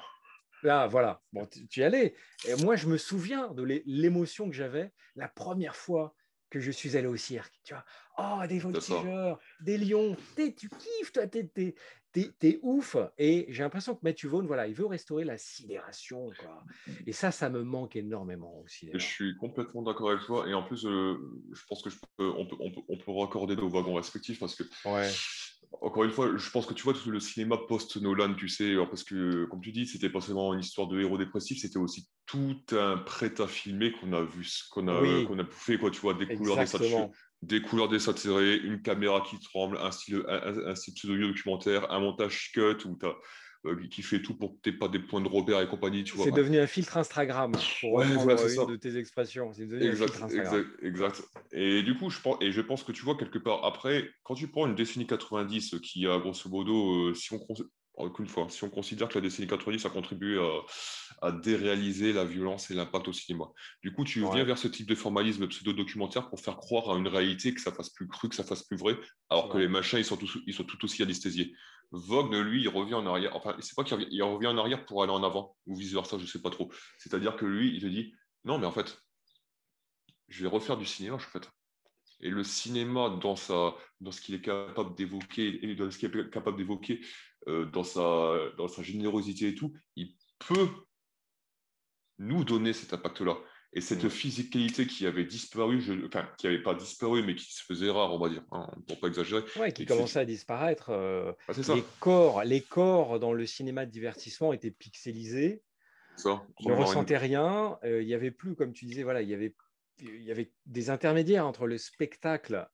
Là, voilà. Bon, tu y allais. Et moi, je me souviens de l'émotion que j'avais la première fois que je suis allé au cirque. Tu vois, oh, des C'est ça. voltigeurs, des lions. Tu kiffes, toi, t'es ouf. Et j'ai l'impression que Matthew Vaughn, voilà, il veut restaurer la sidération, quoi. Et ça me manque énormément au Et je cinéma. suis complètement d'accord avec toi. Et en plus, je pense que on peut raccorder nos wagons respectifs parce que, Ouais. encore une fois, je pense que tu vois tout le cinéma post-Nolan, tu sais, parce que, comme tu dis, c'était pas seulement une histoire de héros dépressif, c'était aussi tout un prêt à filmer qu'on a vu, Oui, qu'on a bouffé, quoi, tu vois, exactement. des couleurs désaturées, une caméra qui tremble, un style pseudo-documentaire, un montage cut où t'as qui fait tout pour que tu n'aies pas des points de repère et compagnie, tu vois. C'est devenu un filtre Instagram, pour Ouais, voilà, reprendre c'est une ça. de tes expressions. C'est devenu un filtre Exact, Instagram. exact, exact. Et du coup, je pense que tu vois quelque part, après, quand tu prends une décennie 90 qui a grosso modo, encore une fois, si on considère que la décennie 90 a contribué à déréaliser la violence et l'impact au cinéma, du coup, tu viens Ouais, vers ce type de formalisme pseudo-documentaire pour faire croire à une réalité, que ça fasse plus cru, que ça fasse plus vrai, c'est alors que vrai. les machins, ils sont tout aussi anesthésiés. Vogue, lui, il revient en arrière, enfin, c'est pas il revient en arrière pour aller en avant, ou vice-versa, je sais pas trop. C'est-à-dire que lui, il te dit, non, mais en fait, je vais refaire du cinéma, en fait. Et le cinéma, dans ce qu'il est capable d'évoquer, et dans ce qu'il est capable d'évoquer, dans sa générosité et tout, il peut nous donner cet impact-là. Et cette Mm. physicalité qui avait disparu, enfin, qui n'avait pas disparu, mais qui se faisait rare, on va dire, hein, pour pas exagérer. Ouais, qui Et que c'est commençait à disparaître. ah, c'est ça, Les corps dans le cinéma de divertissement étaient pixelisés, c'est ça, ne chrome noir et ressentaient rien. Il n'y avait plus, comme tu disais, voilà, il y avait des intermédiaires entre le spectacle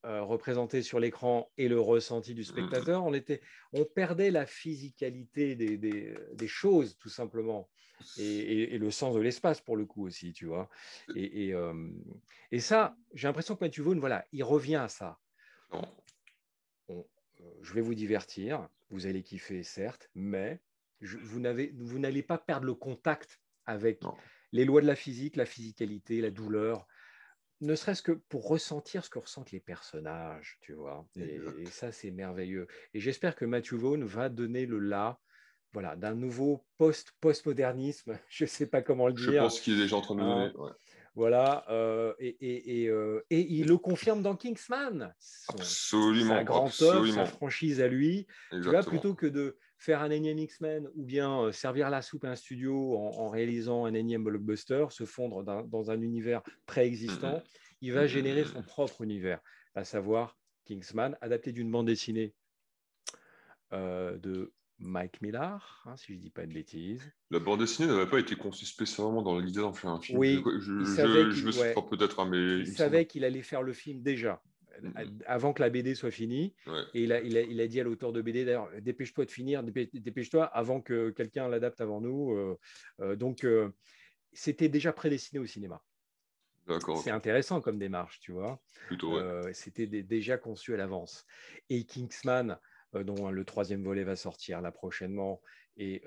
représenté sur l'écran et le ressenti du mm, spectateur. On perdait la physicalité des choses, tout simplement, et le sens de l'espace, pour le coup aussi, tu vois. Et ça, j'ai l'impression que Matthew Vaughn, voilà, il revient à ça. non, Je vais vous divertir, vous allez kiffer, certes, mais vous n'allez pas perdre le contact avec non. les lois de la physique, la physicalité, la douleur, ne serait-ce que pour ressentir ce que ressentent les personnages, tu vois. Et Exact. ça, c'est merveilleux. Et j'espère que Matthew Vaughn va donner le là, voilà, d'un nouveau postmodernisme, je ne sais pas comment le Je dire, pense qu'il est déjà en train de le donner. hein, Ouais. voilà, et il le confirme dans Kingsman, sa Absolument, grande œuvre, sa absolument. franchise à lui. Tu vois, Exactement. plutôt que de faire un énième X-Men ou bien servir la soupe à un studio en réalisant un énième blockbuster, se fondre dans un univers Mm, mm. préexistant, il Mm, va mm, générer mm, son mm. propre univers, à savoir Kingsman, adapté d'une bande dessinée de Mike Millar, hein, si je ne dis pas de bêtises. La bande dessinée n'avait pas été conçue spécialement dans l'idée d'en faire un film. Oui, Je me suis ouais, trompé peut-être, hein, mais il il me semble. savait qu'il allait faire le film déjà, Mm, mm. avant que la BD soit finie. Ouais, Et il a dit à l'auteur de BD, d'ailleurs, dépêche-toi de finir, dépêche-toi avant que quelqu'un l'adapte avant nous. Donc, c'était déjà prédestiné au cinéma. d'accord, C'est ok. intéressant comme démarche, tu vois. Plutôt, ouais. C'était déjà conçu à l'avance. Et Kingsman, dont le troisième volet va sortir là prochainement, et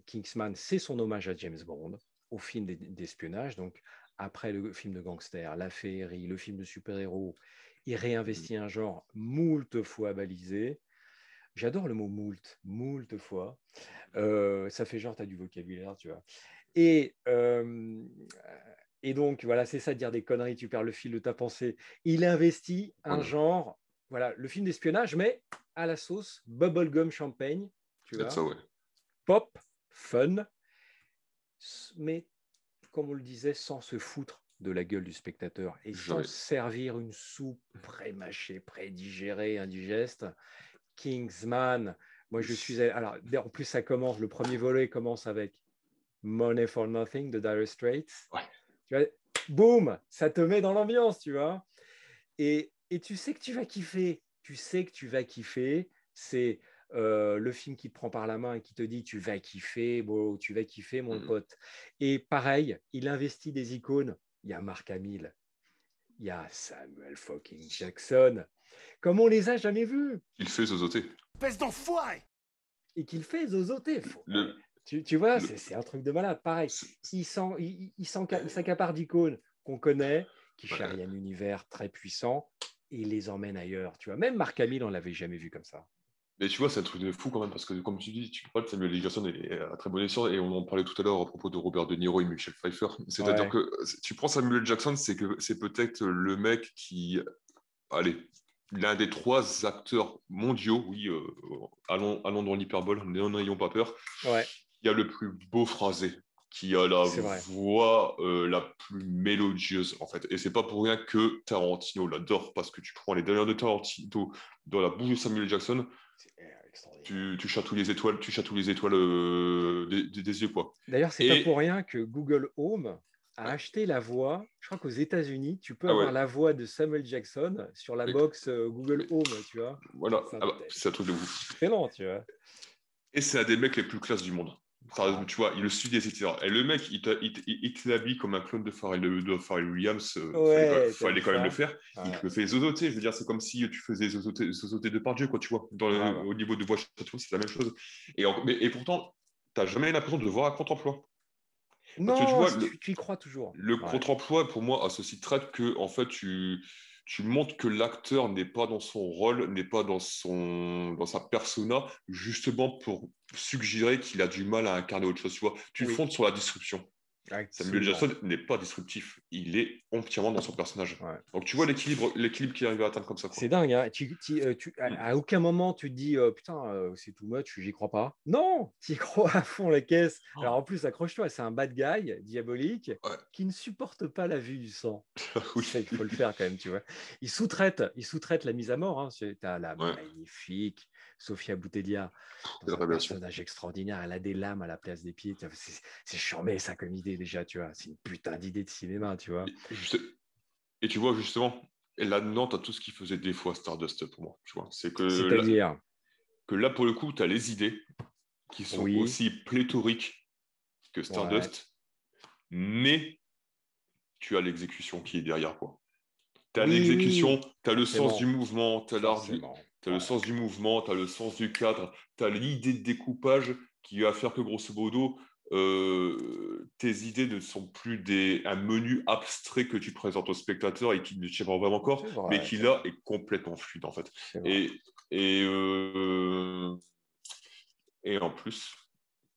Kingsman, c'est son hommage à James Bond, au film d'espionnage. Donc, après le film de gangster, la féerie, le film de super-héros, il Mm. réinvestit un genre moult fois balisé. J'adore le mot moult fois. Ça fait genre, tu as du vocabulaire, tu vois. Et, euh, et donc, voilà, c'est ça de dire des conneries, tu perds le fil de ta pensée. Il investit un Voilà. genre, voilà, le film d'espionnage, mais à la sauce bubblegum champagne, tu Il y a de ça, vois, ouais. pop, fun, mais comme on le disait, sans se foutre de la gueule du spectateur et sans Jamais. servir une soupe pré-mâchée, pré-digérée, indigeste. Kingsman, moi je suis. Alors, en plus, ça commence, le premier volet commence avec Money for Nothing de Dire Straits. Ouais. Tu vois, boum, ça te met dans l'ambiance, tu vois. Et tu sais que tu vas kiffer. Tu sais que tu vas kiffer. C'est le film qui te prend par la main et qui te dit tu vas kiffer, bro, tu vas kiffer, mon Mm. pote. Et pareil, il investit des icônes. Il y a Mark Hamill, il y a Samuel fucking Jackson, comme on les a jamais vus. Il fait zozoter. Espèce d'enfoiré! Et qu'il fait zozoter. Le, Tu vois, le, c'est un truc de malade. Pareil, c'est- il s'accapare d'icônes qu'on connaît, qui charrient un ouais. univers très puissant et il les emmène ailleurs. Tu vois, même Mark Hamill, on l'avait jamais vu comme ça. Mais tu vois, c'est un truc de fou quand même, parce que comme tu dis, tu parles de Samuel L. Jackson et à très bon escient, et on en parlait tout à l'heure à propos de Robert De Niro et Michel Pfeiffer. C'est-à-dire Ouais, que tu prends Samuel L. Jackson, c'est que c'est peut-être le mec qui, allez, l'un des trois acteurs mondiaux, oui, allons dans l'hyperbole, n'en ayons pas peur, ouais, qui a le plus beau phrasé, qui a la c'est vrai. voix la plus mélodieuse, en fait. Et c'est pas pour rien que Tarantino l'adore, parce que tu prends les dernières de Tarantino dans la bouche de Samuel L. Jackson, C'est extraordinaire. tu chatouilles les étoiles des yeux, quoi. D'ailleurs, c'est pas Et, pour rien que Google Home a ouais, acheté la voix. Je crois qu'aux États-Unis, tu peux ah ouais, avoir la voix de Samuel Jackson sur la mais, box Google mais Home, tu vois. voilà, C'est ah bah, c'est un truc de ouf. excellent, tu vois. Et c'est un des mecs les plus classes du monde. Ah, Tu vois, il le suit, etc. Et le mec, il te l'habille comme un clone de Pharrell Williams. ouais, t'as vu Fallait quand même le ça? faire. Il te Ouais. le fait zozoter. Je veux dire, c'est comme si tu faisais zozoter de Dieu, quoi, tu vois. Grave. Au niveau de voix château, c'est la même chose. Et pourtant, t'as jamais l'impression de voir un contre-emploi. Parce que tu Non, vois, si tu y crois toujours. le Ouais. contre-emploi, pour moi, à ceci traite que, en fait, tu montres que l'acteur n'est pas dans son rôle, n'est pas dans sa persona, justement pour suggérer qu'il a du mal à incarner autre chose. Tu vois, tu Oui, fondes sur la disruption. Samuel absolument. Jackson n'est pas disruptif, il est entièrement dans son personnage. Ouais. Donc tu vois l'équilibre qu'il arrive à atteindre comme ça, quoi. C'est dingue, hein. Mm. À aucun moment tu te dis putain, c'est too much, j'y crois pas. Non, tu y crois à fond la caisse. Alors en Oh, plus, accroche-toi, c'est un bad guy diabolique ouais, qui ne supporte pas la vue du sang. oui, Ça, il faut le faire quand même, tu vois. Il sous-traite la mise à mort. Hein. Tu as la ouais, magnifique Sofia Boutella c'est dans une un révélation. personnage extraordinaire. Elle a des lames à la place des pieds. C'est charmé ça comme idée déjà, tu vois. C'est une putain d'idée de cinéma, tu vois. Et tu vois, justement, et là-dedans, tu as tout ce qui faisait défaut à Stardust pour moi. Tu vois, c'est C'est-à-dire, que là, pour le coup, tu as les idées qui sont oui, aussi pléthoriques que ouais, Stardust, mais tu as l'exécution qui est derrière, quoi. Tu as oui, l'exécution, oui, tu as le sens du forcément, mouvement, tu as forcément. le Ouais. sens du mouvement, tu as le sens du cadre, tu as l'idée de découpage qui va faire que, grosso modo, tes idées ne sont plus un menu abstrait que tu présentes au spectateur et qui ne tient pas vraiment C'est corps, mais vrai, qui c'est là vrai, est complètement fluide en fait. c'est vrai. Et, et, euh, et en plus,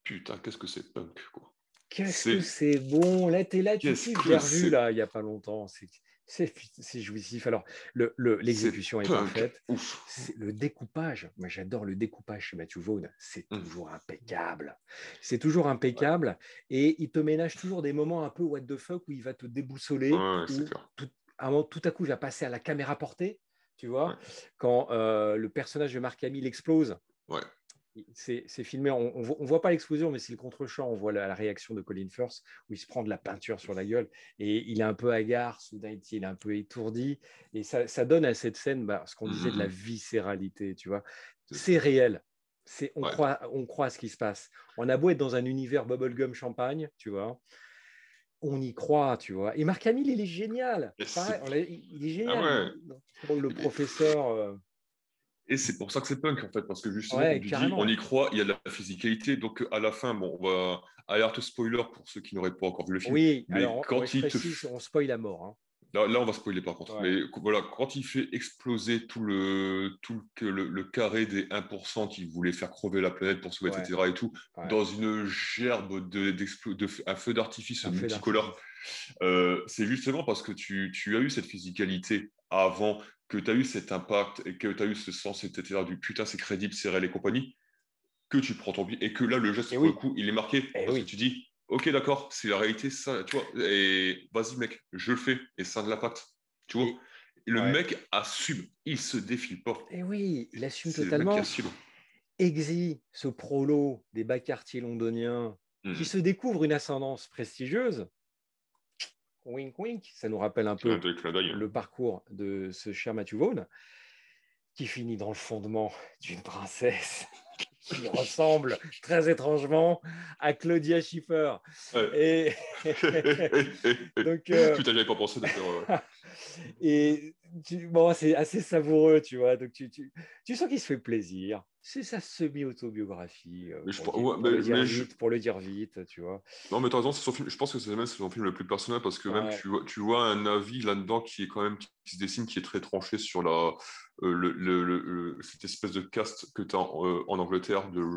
putain, qu'est-ce que c'est punk, quoi. Qu'est-ce que C'est c'est bon. Là, t'es là, tu qu'est-ce kiffes. Je l'ai que revu c'est là, il n'y a pas longtemps. C'est jouissif. Alors, c'est l'exécution est punk, parfaite. ouf. C'est le découpage. Moi, j'adore le découpage chez Matthew Vaughn. C'est Hum. toujours impeccable. C'est toujours Ouais, impeccable. Et il te ménage toujours des moments un peu what the fuck où il va te déboussoler, ouais, c'est où clair. à un moment, tout à coup, il va passer à la caméra portée. Tu vois, Ouais, quand le personnage de Mark Hamill explose, ouais. c'est filmé, on ne voit pas l'explosion, mais c'est le contre-champ, on voit la réaction de Colin Firth, où il se prend de la peinture sur la gueule, et il est un peu hagard, soudain il est un peu étourdi, et ça donne à cette scène ce qu'on disait de la Hum. viscéralité, tu vois. C'est C'est ça. réel, Ouais, on croit à ce qui se passe. On a beau être dans un univers bubblegum champagne, tu vois, on y croit, tu vois. Et Marc Hamill, il est génial, et pareil, c'est il est ah génial, ouais. le Mais- professeur, Et c'est pour ça que c'est punk en fait, parce que justement, comme ouais, tu dis, on y carrément. croit, il y a de la physicalité. Donc à la fin, bon, on va alerte spoiler pour ceux qui n'auraient pas encore vu le film. Oui, Mais alors quand je précise, on spoil à mort. Hein. là, on va spoiler par contre. Ouais, Mais voilà, quand il fait exploser le carré des 1% qui voulait faire crever la planète pour sauver, ouais, etc. et tout, ouais. dans une gerbe un feu d'artifice Un feu multicolore. d'artifice. C'est justement parce que tu as eu cette physicalité avant, que tu as eu cet impact et que tu as eu ce sens, etc. du putain, c'est crédible, c'est réel et compagnie, que tu prends ton pied et que là, le Et geste, pour le oui, coup, il est marqué et parce que oui. tu dis, ok, d'accord, c'est la réalité, ça, tu vois, et vas-y, mec, je le fais et ça a de l'impact, tu vois. Et, Et le ouais. mec assume, il se défile pas. Et oui, il assume C'est le mec qui totalement. assume. Exy, ce prolo des bas quartiers londoniens, qui Hmm. se découvre une ascendance prestigieuse, wink wink, ça nous rappelle un peu Clin d'œil. le parcours de ce cher Matthew Vaughn, qui finit dans le fondement d'une princesse qui ressemble très étrangement à Claudia Schiffer. Ouais. Et donc, Putain, j'avais pas pensé d'ailleurs. et bon, c'est assez savoureux, tu vois. Donc, tu sens qu'il se fait plaisir. C'est sa semi-autobiographie, Mais pour le dire mais vite, pour le dire vite, tu vois. non, mais t'as raison, c'est son film. Je pense que c'est même son film le plus personnel parce que même Ouais, tu vois un avis là-dedans qui est quand même qui se dessine, qui est très tranché sur cette espèce de caste que tu as en Angleterre de ouais,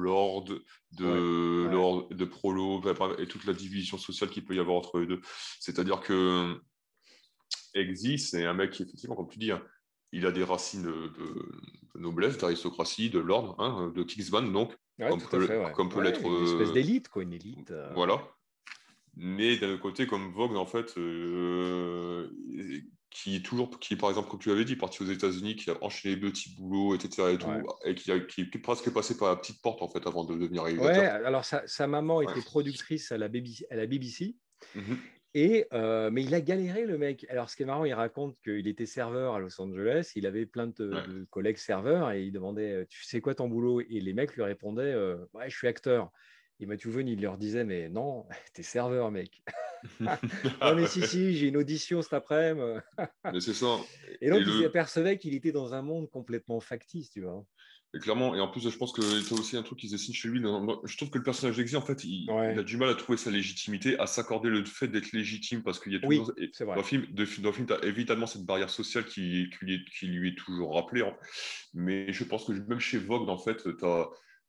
ouais. lord, de prolo, et toute la division sociale qu'il peut y avoir entre les deux. C'est-à-dire que Exy, c'est un mec qui, effectivement, comme tu dis, hein, il a des racines de noblesse, d'aristocratie, de lord, hein, de Kingsman, donc, Ouais, tout à fait, ouais. comme peut Ouais, l'être. une espèce d'élite, quoi, une élite. Voilà. Mais d'un autre côté, comme Vogue, en fait, qui par exemple, comme tu l'avais dit, parti aux États-Unis, qui a enchaîné deux petits boulots, etc. et tout, Ouais. et qui est presque passé par la petite porte, en fait, avant de devenir Ouais, réalisateur. alors sa maman Ouais. était productrice à la BBC. Mhm. Mais il a galéré, le mec. Alors, ce qui est marrant, il raconte qu'il était serveur à Los Angeles, il avait plein Ouais. de collègues serveurs et il demandait, tu sais quoi ton boulot? Et les mecs lui répondaient, ouais, je suis acteur. Et Matthew Vaughn, il leur disait, mais non, t'es serveur, mec. Ouais, mais si, si, j'ai une audition cet après-midi. Mais c'est ça. Et Et donc, il le, s'apercevait qu'il était dans un monde complètement factice, tu vois. Et clairement, et en plus, je pense que c'est aussi un truc qui se dessine chez lui. Je trouve que le personnage d'Exy, en fait, il a Ouais, du mal à trouver sa légitimité, à s'accorder le fait d'être légitime, parce qu'il y a toujours. oui, Et c'est dans vrai. le film, dans le film, tu as évidemment cette barrière sociale qui lui est toujours rappelée, hein. Mais je pense que même chez Vogue, en fait,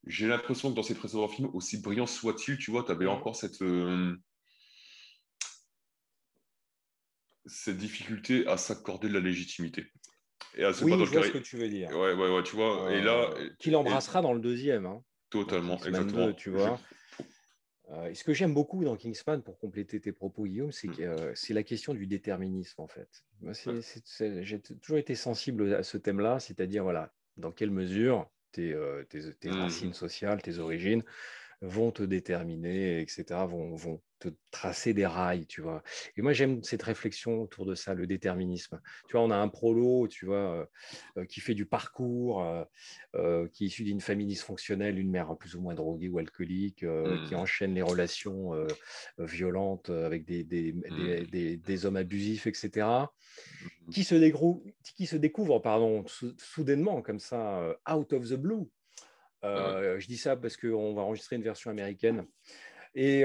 j'ai l'impression que dans ses précédents films, aussi brillants soient-ils, tu vois, tu avais Mhm. encore cette difficulté à s'accorder de la légitimité. Et à se battre Oui, dans je le vois carré. ce que tu veux dire. Ouais, tu vois. Et là, Qu'il et- embrassera dans le deuxième, hein, dans totalement, Kingsman 2, exactement. tu vois. Et ce que j'aime beaucoup dans Kingsman, pour compléter tes propos, Guillaume, c'est Hmm. que c'est la question du déterminisme, en fait. Moi, Ouais. j'ai toujours été sensible à ce thème-là, c'est-à-dire, voilà, dans quelle mesure tes racines Mhm. sociales, tes origines vont te déterminer, etc., vont te tracer des rails, tu vois. Et moi, j'aime cette réflexion autour de ça, le déterminisme. Tu vois, on a un prolo, tu vois, qui fait du parcours, qui est issu d'une famille dysfonctionnelle, une mère plus ou moins droguée ou alcoolique, qui Hmm. enchaîne les relations violentes avec Hmm. des hommes abusifs, etc., Hmm. qui se découvre pardon, soudainement, comme ça, out of the blue. Ouais. Je dis ça parce qu'on va enregistrer une version américaine. Et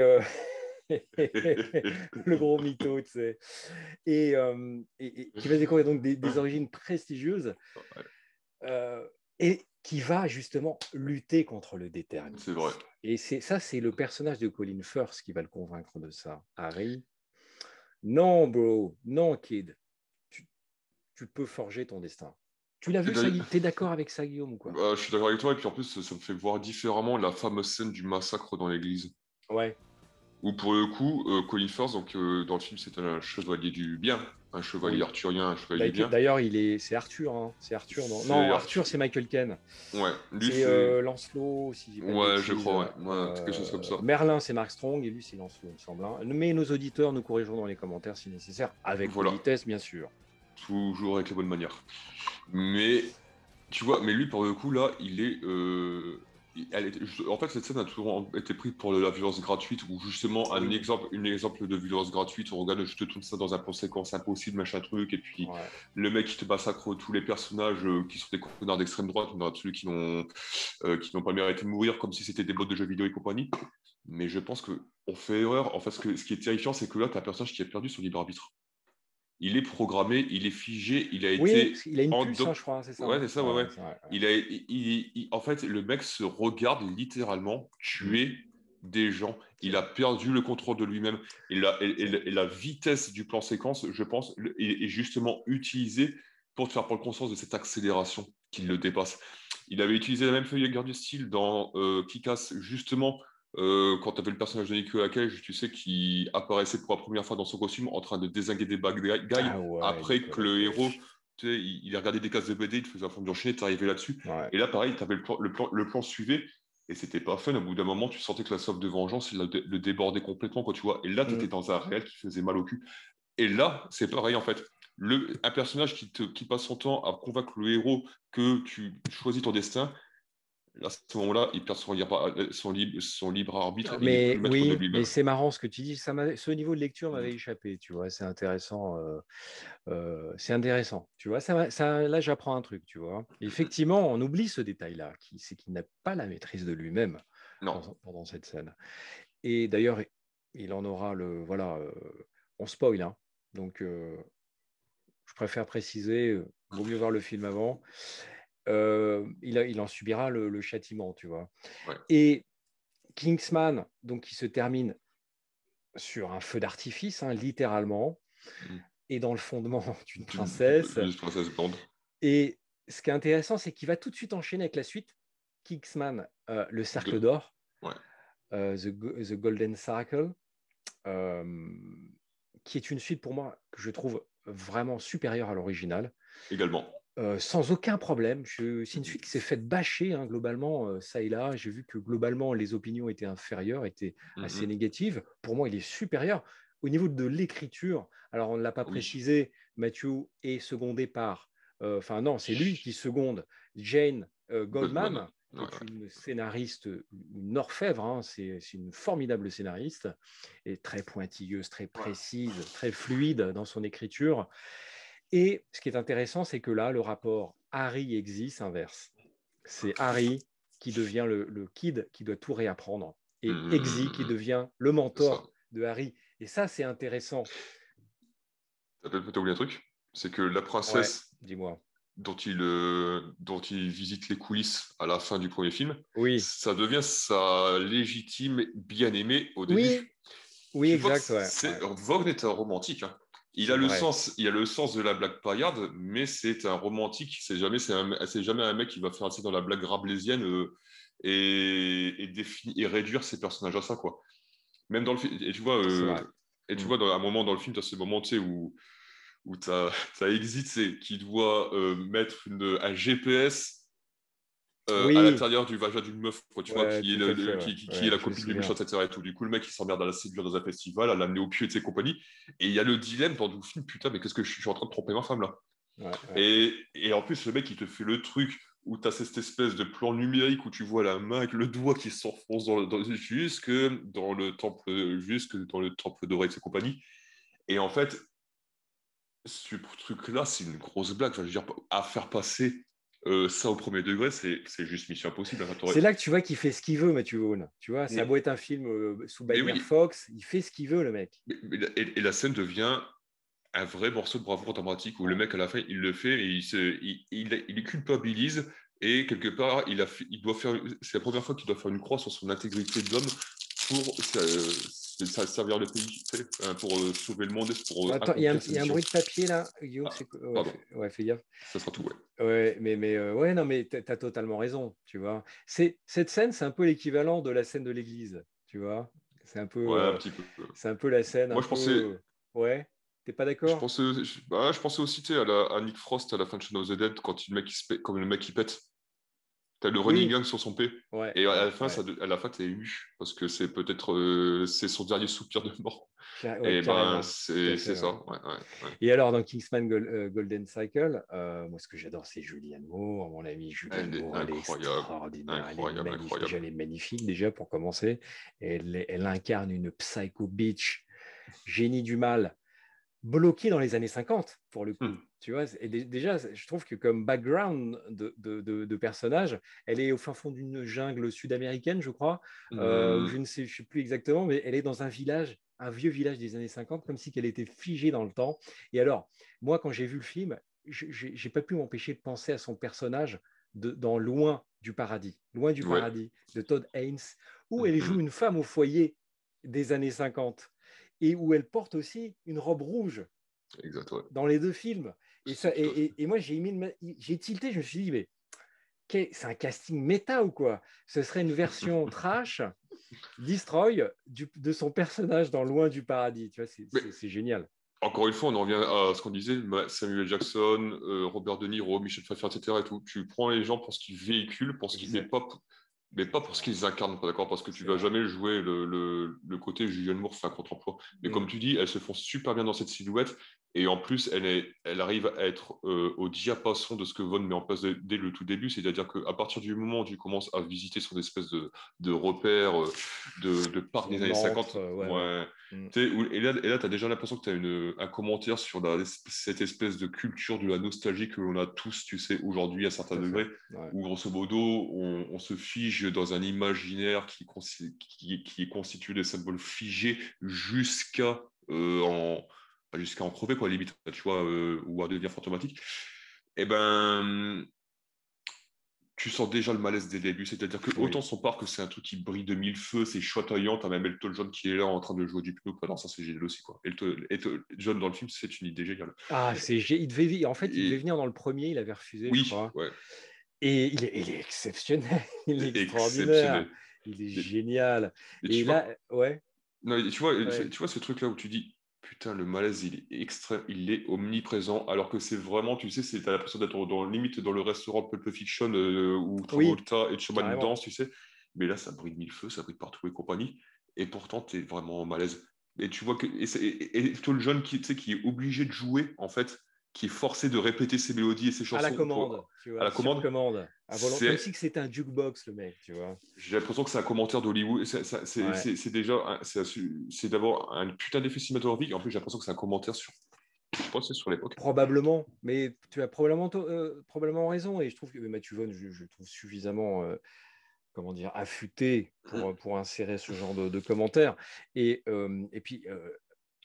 le gros mytho, tu sais. Et qui va découvrir donc des origines prestigieuses euh, et qui va justement lutter contre le C'est vrai. déterminisme. Et ça, c'est le personnage de Colin Firth qui va le convaincre de ça. Harry, non, bro, non, kid, tu, tu peux forger ton destin. Tu l'as Et vu, ça, d'ailleurs- t'es d'accord avec ça, Guillaume, ou quoi? je suis d'accord avec toi, et puis en plus, ça me fait voir différemment la fameuse scène du massacre dans l'église. Ouais. Où pour le coup, Colin Firth, donc, dans le film, c'est un chevalier du bien, un chevalier Oui. arthurien, un chevalier du bien. D'ailleurs, c'est Arthur, hein. C'est Arthur. Non, C'est non, Arthur. Arthur, c'est Michael Caine. Ouais, lui, C'est c'est. Lancelot, si je dis pas de Ouais, je bêtises. crois, ouais. Ouais, quelque chose comme ça. Merlin, c'est Mark Strong, et lui, c'est Lancelot, il me semble, hein. Mais nos auditeurs nous corrigeront dans les commentaires si nécessaire, avec Voilà, politesse, bien sûr. toujours avec la bonne manière. Mais tu vois, mais lui, pour le coup, là, il est. En fait, cette scène a toujours été prise pour de la violence gratuite, ou justement Oui, une exemple de violence gratuite. On regarde, je te tourne ça dans un plan séquence impossible, machin truc, et puis ouais. le mec qui te massacre tous les personnages qui sont des connards d'extrême droite, on a celui qui n'ont pas mérité de mourir, comme si c'était des bots de jeux vidéo et compagnie. Mais je pense que on fait erreur. En fait, ce qui est terrifiant, c'est que là, tu as un personnage qui a perdu son libre arbitre. Il est programmé, il est figé, il a Oui, été parce qu'il a une puce, hein, endoc... je crois, c'est ça, Ouais, hein. c'est ça, ouais, Ouais, ouais. ouais, c'est vrai, ouais. En fait, le mec se regarde littéralement Mm, tuer des gens. c'est Il a vrai. perdu le contrôle de lui-même. Et la vitesse du plan séquence, je pense, est justement utilisée pour te faire prendre conscience de cette accélération qui Mm. le dépasse. Il avait utilisé la même feuille de style dans Kick-Ass, justement, quand tu avais le personnage de Nicolas Cage, tu sais, qui apparaissait pour la première fois dans son costume en train de dézinguer des bad guys, Ah ouais, après que Nicolas le héros, Cage. tu sais, il a regardé des cases de BD, il faisait un fond d'enchaîner, tu arrivé là-dessus. Ouais. Et là, pareil, tu avais le plan suivait, et c'était pas fun. Au bout d'un moment, tu sentais que la soif de vengeance, il le débordait complètement, quoi, tu vois. Et là, tu étais Mm. dans un réel qui faisait mal au cul. Et là, c'est pareil, en fait. Un personnage qui passe son temps à convaincre le héros que tu choisis ton destin, à ce moment-là, il perd son libre arbitre et il est plus Mais maître de oui, mais lui-même. c'est marrant ce que tu dis. Ce niveau de lecture m'avait échappé, tu vois. C'est intéressant. C'est intéressant, tu vois. Là, j'apprends un truc, tu vois. Effectivement, on oublie ce détail-là, c'est qu'il n'a pas la maîtrise de lui-même Non. pendant cette scène. Et d'ailleurs, il en aura voilà, on spoil, hein. Donc, je préfère préciser, vaut mieux voir le film avant. Il en subira le châtiment, tu vois. Ouais. Et Kingsman, donc, qui se termine sur un feu d'artifice, hein, littéralement, Mm. et dans le fondement d'une D'une princesse. d'une princesse blonde. Et ce qui est intéressant, c'est qu'il va tout de suite enchaîner avec la suite. Kingsman, le cercle De... d'or, Ouais, the Golden Circle, euh, qui est une suite pour moi que je trouve vraiment supérieure à l'original. également. Sans aucun problème. C'est une suite qui s'est faite bâcher, hein, globalement, ça et là. J'ai vu que globalement, les opinions étaient inférieures, étaient assez Mhm. négatives. Pour moi, il est supérieur. au niveau de l'écriture, alors on ne l'a pas Oui. précisé, Matthew est secondé par, enfin non, c'est lui qui seconde Jane Goldman. Goldman, qui Ouais, est ouais. une scénariste, une orfèvre, hein, c'est une formidable scénariste, et très pointilleuse, très précise, très fluide dans son écriture. Et ce qui est intéressant, c'est que là, le rapport Harry-Exy s'inverse. C'est Harry qui devient le kid qui doit tout réapprendre et Exy qui devient le C'est ça. mentor de Harry. Et ça, c'est intéressant. T'as peut-être oublié un truc, c'est que la Ouais, princesse dis-moi. dont il visite les coulisses à la fin du premier film, Oui, ça devient sa légitime bien-aimée au oui, début. oui, Tu vois que exact, ouais, ouais. Vaughn est un romantique, hein. C'est vrai. Il a le sens de la blague paillarde, mais c'est un romantique. C'est jamais un mec qui va faire assez dans la blague rabelaisienne et réduire ses personnages à ça, quoi. Même dans le film, C'est vrai. tu Mm. vois, dans un moment dans le film, tu as ce moment, tu sais, où tu as, Exit, c'est qui doit mettre un GPS à Oui, l'intérieur du vagin d'une meuf, quoi, tu vois, ouais, tout à fait, ouais. qui est Ouais, la je me copine du méchant, souviens. etc. Et tout. Du coup, le mec, il s'emmerde à la séduire dans un festival, à l'amener au pieu de ses compagnies. Et il y a le dilemme dans le film, putain, mais qu'est-ce que je suis en train de tromper ma femme là? Ouais, ouais. Et en plus, le mec, il te fait le truc où tu as cette espèce de plan numérique où tu vois la main avec le doigt qui s'enfonce jusque dans le temple doré de ses compagnies. Et en fait, ce truc-là, c'est une grosse blague. Enfin, je veux dire, à faire passer ça au premier degré, c'est juste mission impossible, hein. C'est là que tu vois qu'il fait ce qu'il veut, Matthew Vaughn. Tu vois, ça a beau Mais, être un film sous mais bannière oui, Fox, il fait ce qu'il veut, le mec. et la scène devient un vrai morceau de bravoure dramatique où le Ouais. mec, à la fin, il le fait et il culpabilise. Et quelque part, il doit faire. C'est la première fois qu'il doit faire une croix sur son intégrité d'homme pour servir le pays, tu sais, hein, pour sauver le monde, pour Attends, accomplir il ses y a un missions. bruit de papier là, Guillaume, Ah, ouais, pardon, ouais, fais gaffe. ça sera tout, ouais. Ouais, ouais, non, mais t'as totalement raison, tu vois. Cette scène, c'est un peu l'équivalent de la scène de l'église, tu vois. Ouais, un petit peu. C'est un peu la scène, un Moi, peu. Ouais, t'es pas d'accord? je pensais aussi, tu sais, à Nick Frost à la fin de Shaun of the Dead, quand le mec il pète. T'as le running Oui, gang sur son P. ouais, Et à ouais, la fin, ouais. t'es ému. Parce que c'est peut-être c'est son dernier soupir de mort. Ouais, Et ben, carrément, tout à c'est fait, ça. ouais. Ouais, ouais, ouais. Et alors, dans Kingsman Golden Cycle, moi, ce que j'adore, c'est Julianne Moore. Mon amie Julianne Elle est Moore, elle est incroyable. extraordinaire. Elle est Incroyable, magnifique. Déjà, incroyable. elle est magnifique, déjà, pour commencer. Elle incarne une psycho bitch, génie du mal, bloquée dans les années 50, pour le coup. Hmm. Tu vois, et déjà, je trouve que comme background de personnage, elle est au fin fond d'une jungle sud-américaine, je crois, où Hmm. je sais plus exactement, mais elle est dans un village, un vieux village des années 50, comme si elle était figée dans le temps. Et alors, moi, quand j'ai vu le film, j'ai pas pu m'empêcher de penser à son personnage dans Loin du Ouais. paradis, de Todd Haynes, où elle joue Mhm. une femme au foyer des années 50 et où elle porte aussi une robe rouge Exact, ouais. dans les deux films. C'est tout à fait. Et moi, j'ai tilté, je me suis dit, mais c'est un casting méta ou quoi? Ce serait une version trash, destroy de son personnage dans Loin du paradis. Tu vois, Mais c'est génial. encore une fois, on en revient à ce qu'on disait, Samuel Jackson, Robert De Niro, Michel Pfeiffer, etc. Et tout. Tu prends les gens pour ce qu'ils véhiculent, pour ce qu'ils, Exact. mais pas C'est pour ce vrai. qu'ils incarnent, pas d'accord? Parce que tu C'est vas vrai. jamais jouer le côté Julianne Moore, c'est un contre-emploi. Mais comme Mm. tu dis, elles se font super bien dans cette silhouette. Et en plus, elle arrive à être au diapason de ce que Vaughn met en place dès le tout début. C'est-à-dire qu'à partir du moment où tu commences à visiter son espèce de repère, de parc des Son années antre, 50, ouais, ouais. ouais. Mm. Tu sais, et là tu as déjà l'impression que tu as un commentaire sur cette espèce de culture de la nostalgie que l'on a tous, tu sais, aujourd'hui à certains Tout à fait. degrés, Ouais. où grosso modo, on se fige dans un imaginaire qui constitue des symboles figés jusqu'à en crever, quoi, limite, tu vois, ou à devenir fantomatique. Et ben, tu sens déjà le malaise des débuts. C'est-à-dire que autant Oui. son parc, c'est un truc qui brille de mille feux, c'est chatoyant, t'as même Elton John qui est là en train de jouer du piano. Non, ça c'est génial aussi, quoi. Elton John dans le film, c'est une idée géniale. Ah, en fait, il devait Et venir dans le premier, il avait refusé, je oui, crois. ouais, Et il est exceptionnel, il est extraordinaire, exceptionnel. il est Et, génial. et Et tu vois, là, ouais, non, ouais, tu vois ce truc-là où tu dis, putain, le malaise, il est extrême, il est omniprésent, alors que c'est vraiment, tu sais, t'as l'impression d'être limite dans le restaurant de Pulp Fiction où oui, Travolta et Schumann carrément. dansent, tu sais. Mais là, ça brille de mille feux, ça brille partout et compagnie. Et pourtant, t'es vraiment en malaise. Et tu vois que et plutôt le jeune qui, tu sais, qui est obligé de jouer, en fait, qui est forcé de répéter ses mélodies et ses À la chansons commande, tu à vois, la sur commande, commande. Comme c'est si que c'était un jukebox, le mec, tu vois. j'ai l'impression que c'est un commentaire d'Hollywood. Ouais. C'est déjà c'est d'abord un putain d'effet cinématographique. En plus, j'ai l'impression que c'est un commentaire sur, je pense, que c'est sur l'époque. Probablement, mais tu as probablement raison. Et je trouve que Matthew Vaughn, je le trouve suffisamment, comment dire, affûté pour insérer ce genre de commentaires. Et puis,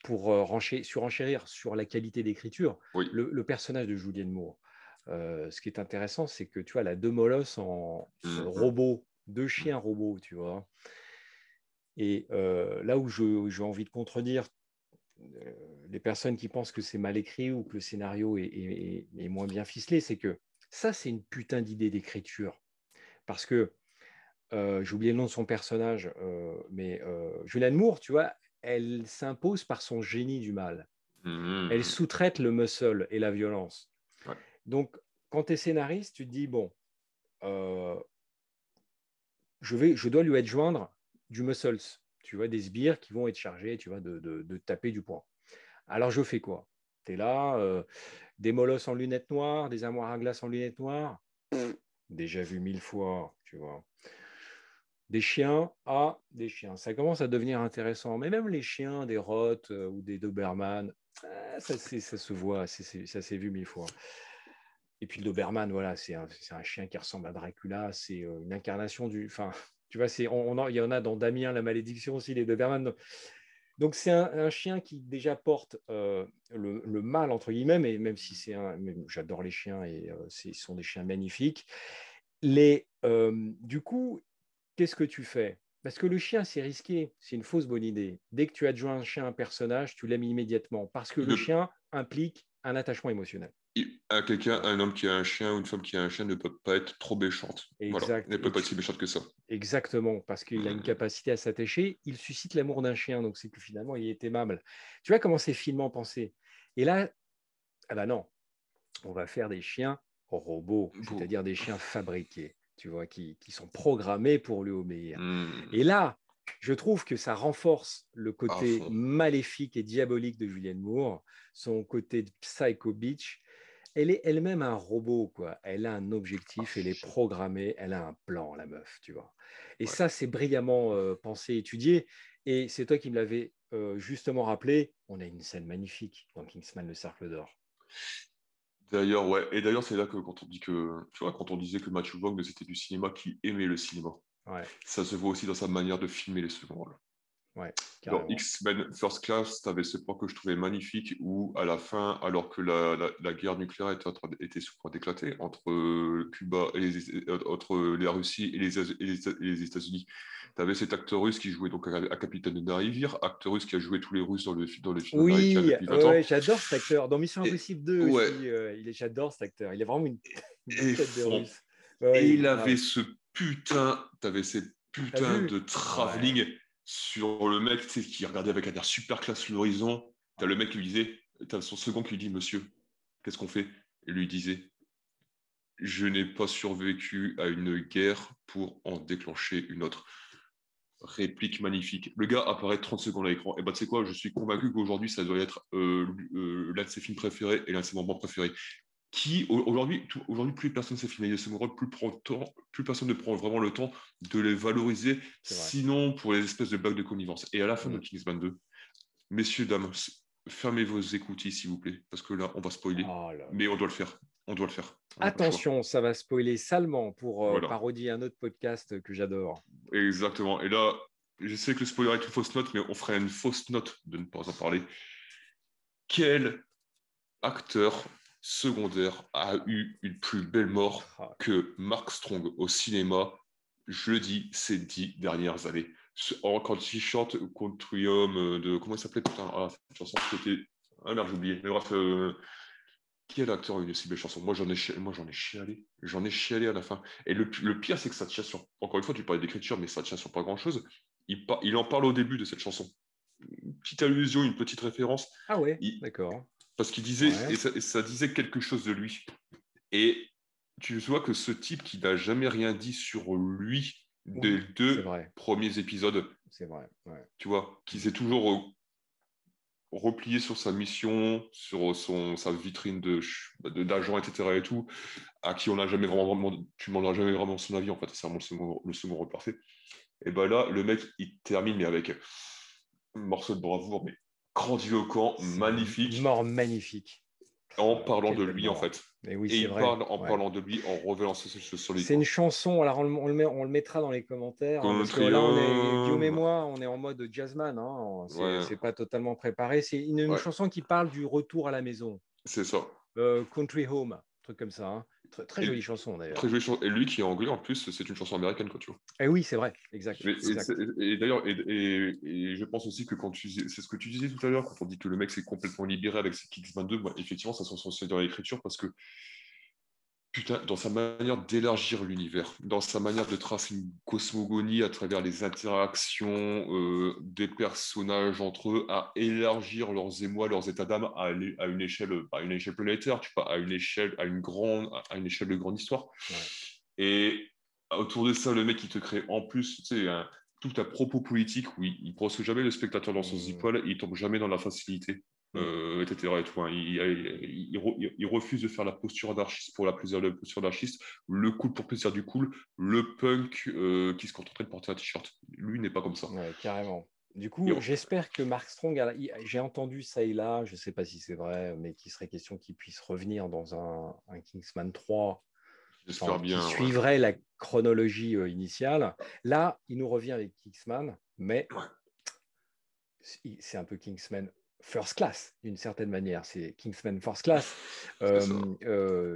pour surenchérir sur la qualité d'écriture, Oui. le personnage de Julianne Moore, ce qui est intéressant, c'est que tu vois, elle a deux molosses en robot, deux chiens robots, tu vois. Et là où j'ai envie de contredire les personnes qui pensent que c'est mal écrit ou que le scénario est moins bien ficelé, c'est que ça, c'est une putain d'idée d'écriture. Parce que j'ai oublié le nom de son personnage, mais Julianne Moore, tu vois, elle s'impose par son génie du mal. Elle sous-traite le muscle et la violence. Ouais. Donc, quand tu es scénariste, tu te dis, bon, je dois lui adjoindre du muscles, tu vois, des sbires qui vont être chargés, tu vois, de taper du poing. Alors, je fais quoi? Tu es là, des molosses en lunettes noires, des armoires à glace en lunettes noires, déjà vu 1000 fois, tu vois. Des chiens, des chiens. Ça commence à devenir intéressant. Mais même les chiens, des Roth ou des Doberman, ça se voit, ça s'est vu 1000 fois. Et puis le Doberman, voilà, c'est un chien qui ressemble à Dracula, c'est une incarnation du. Enfin, tu vois, il y en a dans Damien, la malédiction aussi, les Doberman. Donc c'est un chien qui déjà porte le mal, entre guillemets, mais même si j'adore les chiens et ce sont des chiens magnifiques. Du coup, qu'est-ce que tu fais? Parce que le chien, c'est risqué, c'est une fausse bonne idée. Dès que tu adjoins un chien à un personnage, tu l'aimes immédiatement, parce que le chien implique un attachement émotionnel. Un homme qui a un chien ou une femme qui a un chien ne peut pas être trop méchante. Voilà, Exact. elle ne peut pas être si méchante que ça. Exactement, parce qu'il a une capacité à s'attacher, il suscite l'amour d'un chien, donc c'est que finalement, il est aimable. Tu vois comment c'est finement pensé. Et là, ah ben non, on va faire des chiens robots, Bon. c'est-à-dire des chiens fabriqués, tu vois, qui sont programmés pour lui obéir. Et Hmm. là, je trouve que ça renforce le À côté fond. maléfique et diabolique de Julianne Moore, son côté psycho bitch. Elle est elle-même un robot, quoi. Elle a un À objectif, elle est fond. programmée, elle a un plan, la meuf, tu vois. Et Ouais. ça, c'est brillamment pensé, étudié. Et c'est toi qui me l'avais justement rappelé. On a une scène magnifique dans Kingsman, le Cercle d'Or. D'ailleurs, ouais. Et d'ailleurs, c'est là que quand on dit que, tu vois, quand on disait que Matthew Vaughn c'était du cinéma qui aimait le cinéma, Ouais, ça se voit aussi dans sa manière de filmer les seconds rôles. ouais, Dans carrément. X-Men First Class, tu avais ce point que je trouvais magnifique où, à la fin, alors que la guerre nucléaire était sur le point d'éclater entre Cuba et entre la Russie et les États-Unis, tu avais cet acteur russe qui jouait donc à Capitaine Navire, acteur russe qui a joué tous les Russes dans les films américains Oui, depuis 20 ans. ouais, j'adore cet acteur. Dans Mission Et, Impossible 2 ouais, aussi, j'adore cet acteur. Il a vraiment une et tête de fond. russe. Ouais, Et il est il avait grave. ce putain, t'avais ces T'as putains vu? de Ouais, travelling sur le mec, tu sais, qui regardait avec un air super classe l'horizon. T'as le ouais. mec qui lui disait, t'as son second qui lui dit, monsieur, qu'est-ce qu'on fait? Et lui disait, je n'ai pas survécu à une guerre pour en déclencher une autre. Réplique magnifique. Le gars apparaît 30 secondes à l'écran. Et bah, tu sais quoi, je suis convaincu qu'aujourd'hui, ça doit être l'un de ses films préférés et l'un de ses moments préférés aujourd'hui, plus personne ne s'est filmé de ce rôle, plus personne ne prend vraiment le temps de les valoriser, C'est vrai. sinon pour les espèces de bugs de connivence. Et à la fin de Mm. Kingsman 2, messieurs, dames, fermez vos écoutilles, s'il vous plaît, parce que là, on va spoiler. Oh là Mais on là. doit le faire. On doit le faire. On n'a pas le choix. Attention, ça va spoiler salement pour Voilà. parodier un autre podcast que j'adore. Exactement. Et là, je sais que le spoiler est une fausse note, mais on ferait une fausse note de ne pas en parler. Quel acteur secondaire a eu une plus belle mort Ah, que Mark Strong au cinéma, je le dis, ces 10 dernières années. Quand il chante Contrium de... Comment il s'appelait, putain, cette chanson, c'était... Ah merde, j'ai oublié. Mais bref, quel acteur a eu une si belle chanson? Moi, j'en ai chialé. J'en ai chialé à la fin. Et le pire, c'est que ça tient sur... Encore une fois, tu parlais d'écriture, mais ça tient sur pas grand-chose. Il en parle au début de cette chanson. Une petite allusion, une petite référence. ah ouais, Il, d'accord. parce qu'il disait, Ouais. et ça disait quelque chose de lui. Et tu vois que ce type qui n'a jamais rien dit sur lui des Oui, c'est deux vrai. premiers épisodes, C'est vrai. Ouais. tu vois, qui s'est toujours replié sur sa mission, sur sa vitrine d'agent, etc. et tout, à qui on n'a jamais tu ne demanderas jamais vraiment son avis, en fait, c'est vraiment le second rôle parfait. Et ben là, le mec, il termine, mais avec un morceau de bravoure, mais grandiloquent, C'est une magnifique, mort magnifique. en parlant de Quelle belle lui, en mort. fait. Mais oui, Et c'est il vrai. parle en Ouais. parlant de lui, en revelant sur lui, C'est une quoi. chanson, alors on le mettra dans les commentaires, hein, parce que Country là, Guillaume et Home, moi, on est en mode jazzman, hein, ouais, c'est pas totalement préparé. C'est une ouais, chanson qui parle du retour à la maison. c'est ça. Country Home, un truc comme ça, hein. Très, très jolie Et, chanson d'ailleurs. très jolie chanson. Et lui qui est anglais, en plus, c'est une chanson américaine, quoi, tu vois. Et oui, c'est vrai, exact, exact. Et d'ailleurs, et je pense aussi que c'est ce que tu disais tout à l'heure, quand on dit que le mec s'est complètement libéré avec ses Kicks 22, moi, effectivement, ça se sent dans l'écriture parce que, putain, dans sa manière d'élargir l'univers, dans sa manière de tracer une cosmogonie à travers les interactions des personnages entre eux, à élargir leurs émois, leurs états d'âme à une échelle planétaire, tu vois, à une échelle de grande histoire. Ouais. Et autour de ça, le mec, il te crée en plus, tu sais, tout un propos politique où il ne brosse jamais le spectateur dans son Mmh, zippoil, il tombe jamais dans la facilité, mmh. etc. Et tout, hein. Il refuse de faire la posture d'archiste pour la plaisir de la posture d'archiste, le cool pour plaisir du cool, le punk qui se contenterait de porter un t-shirt. Lui n'est pas comme ça. Ouais, carrément. Du Et coup, j'espère que Mark Strong, j'ai entendu ça et là, je ne sais pas si c'est vrai, mais qu'il serait question qu'il puisse revenir dans un Kingsman 3, j'espère enfin, qui bien, ouais. suivrait la chronologie initiale. Là, il nous revient avec Kingsman, mais Ouais, c'est un peu Kingsman First Class, d'une certaine manière. C'est Kingsman First Class. c'est ça.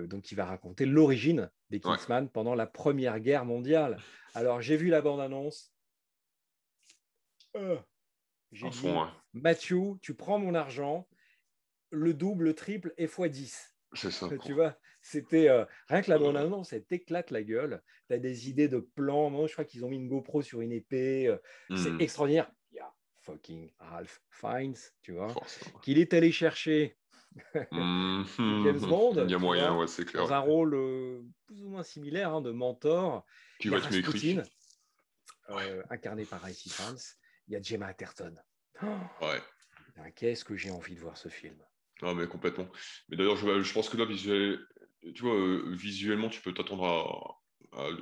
Donc, il va raconter l'origine des Ouais, Kingsman pendant la Première Guerre mondiale. Alors, j'ai vu la bande-annonce. Euh, à j'ai fond, dit, ouais. Mathieu, tu prends mon argent, le double, le triple et fois 10. C'est ça, Tu quoi. vois, c'était rien que la Euh, bande-annonce, elle t'éclate la gueule. Tu as des idées de plans. Moi, je crois qu'ils ont mis une GoPro sur une épée. C'est hmm, extraordinaire. Il y a fucking Ralph Fiennes, tu vois, forcément. qu'il est allé chercher James Il Bond, y a tu moyen, vois, ouais, c'est clair. dans un rôle plus ou moins similaire, hein, de mentor. Qui Il y a va être mieux écrit. Rasputin, incarné par Ricey Fans. Il y a Gemma Atherton. Oh, Ouais. putain, qu'est-ce que j'ai envie de voir ce film. Ah, mais complètement. Mais d'ailleurs, je pense que là, tu vois, visuellement, tu peux t'attendre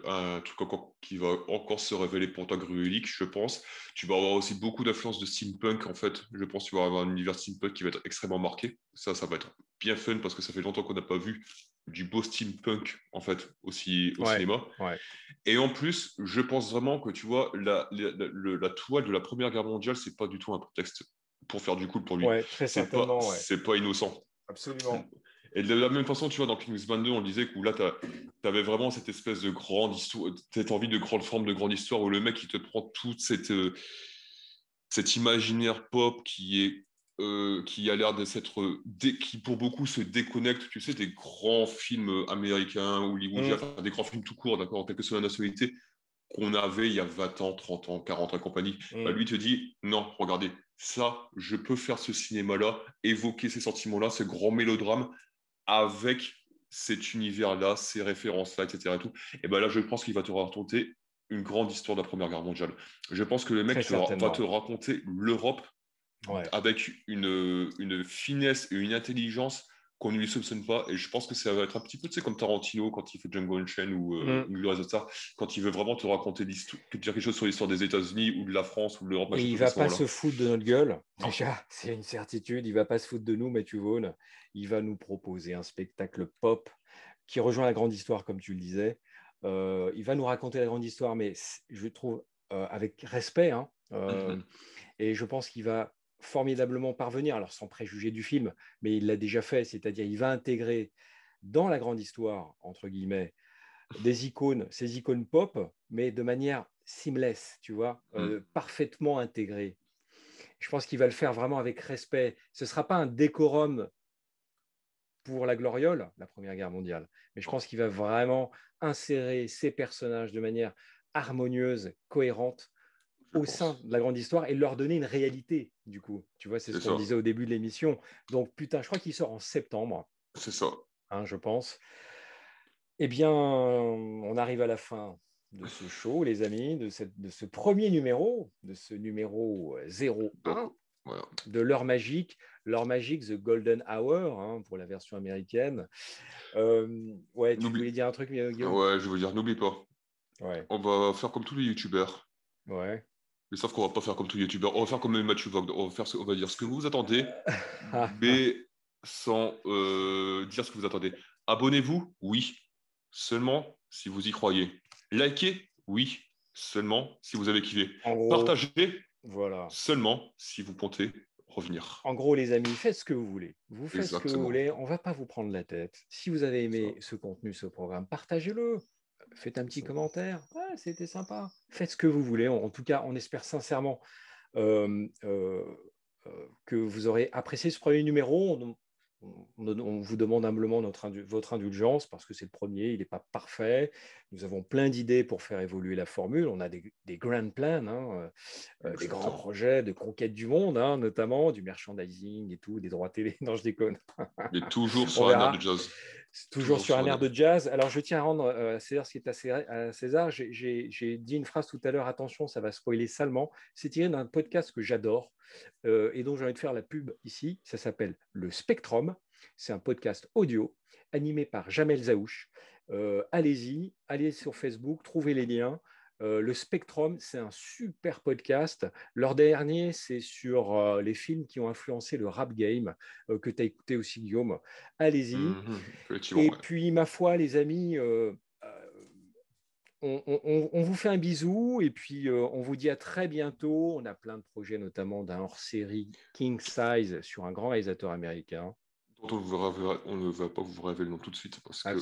à un truc qui va encore se révéler pour toi gruélique, je pense. Tu vas avoir aussi beaucoup d'influence de steampunk, en fait. Je pense que tu vas avoir un univers steampunk qui va être extrêmement marqué. Ça va être bien fun parce que ça fait longtemps qu'on n'a pas vu du beau steampunk, en fait, aussi au Ouais, cinéma. ouais, Et en plus, je pense vraiment que, tu vois, la toile de la Première Guerre mondiale, c'est pas du tout un prétexte pour faire du cool pour lui. ouais, très certainement, ouais. C'est pas innocent. Absolument. Et de la même façon, tu vois, dans Kingsman 2, on disait que là, t'avais vraiment cette espèce de grande histoire, cette envie de grande forme, de grande histoire, où le mec, il te prend toute cet imaginaire pop qui a l'air de s'être, qui pour beaucoup se déconnecte, tu sais, des grands films américains, hollywoodiens, Mm, enfin, des grands films tout court, d'accord, quelle que soit la nationalité, qu'on avait il y a 20 ans, 30 ans, 40 ans, compagnie. Bah, mm. lui te dit, non, regardez, ça, je peux faire ce cinéma-là, évoquer ces sentiments-là, ce grand mélodrame, avec cet univers-là, ces références-là, etc. Et, tout. Et ben là, je pense qu'il va te raconter une grande histoire de la Première Guerre mondiale. Je pense que le Très mec va te certainement. raconter l'Europe Ouais. avec une finesse et une intelligence qu'on ne lui soupçonne pas. Et je pense que ça va être un petit peu, tu sais, comme Tarantino quand il fait Django Unchained ou Mm. Inglourious Basterds, quand il veut vraiment te raconter l'histoire, dire quelque chose sur l'histoire des États-Unis ou de la France ou de l'Europe, Et machin il truc à va ce pas moment-là. se foutre de notre gueule. Non, Déjà, c'est une certitude. Il va pas se foutre de nous, Matthew Vaughn. Il va nous proposer un spectacle pop qui rejoint la grande histoire, comme tu le disais. Il va nous raconter la grande histoire, mais je trouve avec respect, hein. Et je pense qu'il va formidablement parvenir, alors sans préjuger du film, mais il l'a déjà fait, c'est-à-dire il va intégrer dans la grande histoire, entre guillemets, des icônes, ces icônes pop, mais de manière seamless, tu vois, parfaitement intégrée. Je pense qu'il va le faire vraiment avec respect. Ce ne sera pas un décorum pour la gloriole, la Première Guerre mondiale, mais je non, pense qu'il va vraiment insérer ces personnages de manière harmonieuse, cohérente je au sein pense. de la grande histoire et leur donner une réalité, du coup. Tu vois, c'est C'est ce qu'on ça. disait au début de l'émission. Donc, putain, je crois qu'il sort en septembre, C'est ça. hein, je pense. Eh bien, on arrive à la fin de ce show, les amis, de ce premier numéro, de ce numéro Donc, 01. Voilà. de l'heure magique, The Golden Hour, hein, pour la version américaine. Ouais, tu voulais dire un truc, Guillaume? Ouais, je veux dire, n'oublie pas. Ouais. On va faire comme tous les youtubeurs. Ouais. Mais sauf qu'on va pas faire comme tous les youtubeurs. On va faire comme Mathieu Vogue. On va dire ce que vous attendez, mais sans dire ce que vous attendez. Abonnez-vous, oui, seulement si vous y croyez. Likez, oui, seulement si vous avez kiffé. En gros, Partagez, voilà. seulement si vous comptez revenir. En gros, les amis, faites ce que vous voulez. Vous faites ce que vous Exactement. voulez. On ne va pas vous prendre la tête. Si vous avez aimé ce contenu, ce programme, partagez-le. Faites un petit commentaire. Ouais, c'était sympa. Faites ce que vous voulez. En tout cas, on espère sincèrement que vous aurez apprécié ce premier numéro. On vous demande humblement votre indulgence parce que c'est le premier, il n'est pas parfait. Nous avons plein d'idées pour faire évoluer la formule. On a des grand plans, hein, des grands projets de conquête du monde, hein, notamment du merchandising et tout, des droits télé. Non, je déconne. Mais toujours sur un air de jazz. Toujours sur un air de jazz. Alors, je tiens à rendre à César ce qui est à César. J'ai dit une phrase tout à l'heure, attention, ça va spoiler salement. C'est tiré d'un podcast que j'adore et dont j'ai envie de faire la pub ici. Ça s'appelle Le Spectrum. C'est un podcast audio animé par Jamel Zaouch. Allez-y, allez sur Facebook, trouvez les liens. Le Spectrum, c'est un super podcast. Leur dernier, c'est sur les films qui ont influencé le rap game, que tu as écouté aussi, Guillaume. Allez-y. Et puis, ma foi, les amis, on vous fait un bisou et puis on vous dit à très bientôt. On a plein de projets, notamment d'un hors-série King Size sur un grand réalisateur américain. On ne va pas vous révéler le nom tout de suite parce qu'il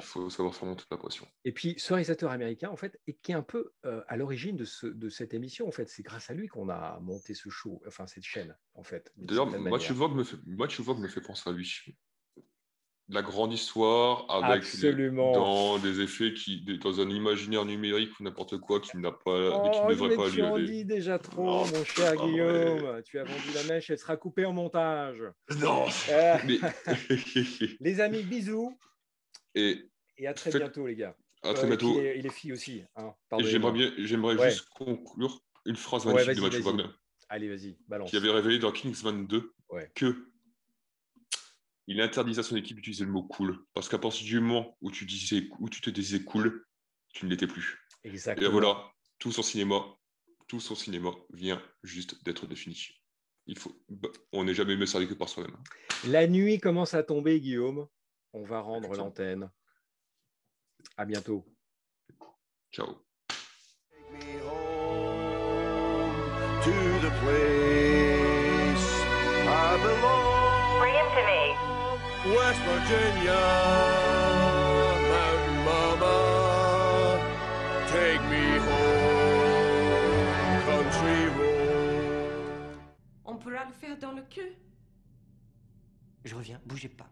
faut savoir faire monter la pression. Et puis, ce réalisateur américain, en fait, et qui est un peu à l'origine de cette émission, en fait, c'est grâce à lui qu'on a monté ce show, enfin cette chaîne, en fait. D'ailleurs, Mathieu Vogue me fait penser à lui. La grande histoire avec dans des effets dans un imaginaire numérique ou n'importe quoi qui n'a pas, qui ne devrait pas lui aller. Tu en dis déjà trop, mon cher Guillaume. Tu as vendu la mèche, elle sera coupée en montage. Non. Les amis, bisous. Et à très bientôt, les gars. À très bientôt. Et les filles aussi. Hein, j'aimerais juste conclure une phrase magnifique de Mathieu Wagner. Allez, vas-y, balance. Qui avait révélé dans Kingsman 2 que il interdisait à son équipe d'utiliser le mot cool. Parce qu'à partir du moment où tu te disais cool, tu ne l'étais plus. Exactement. Et voilà, tout son cinéma vient juste d'être défini. On n'est jamais mieux servi que par soi-même. La nuit commence à tomber, Guillaume. On va rendre l'antenne. À bientôt. Ciao. To the place I belong. Bring him to me. West Virginia, Mountain Mama, take me home, country road. On pourra le faire dans le cul. Je reviens, bougez pas.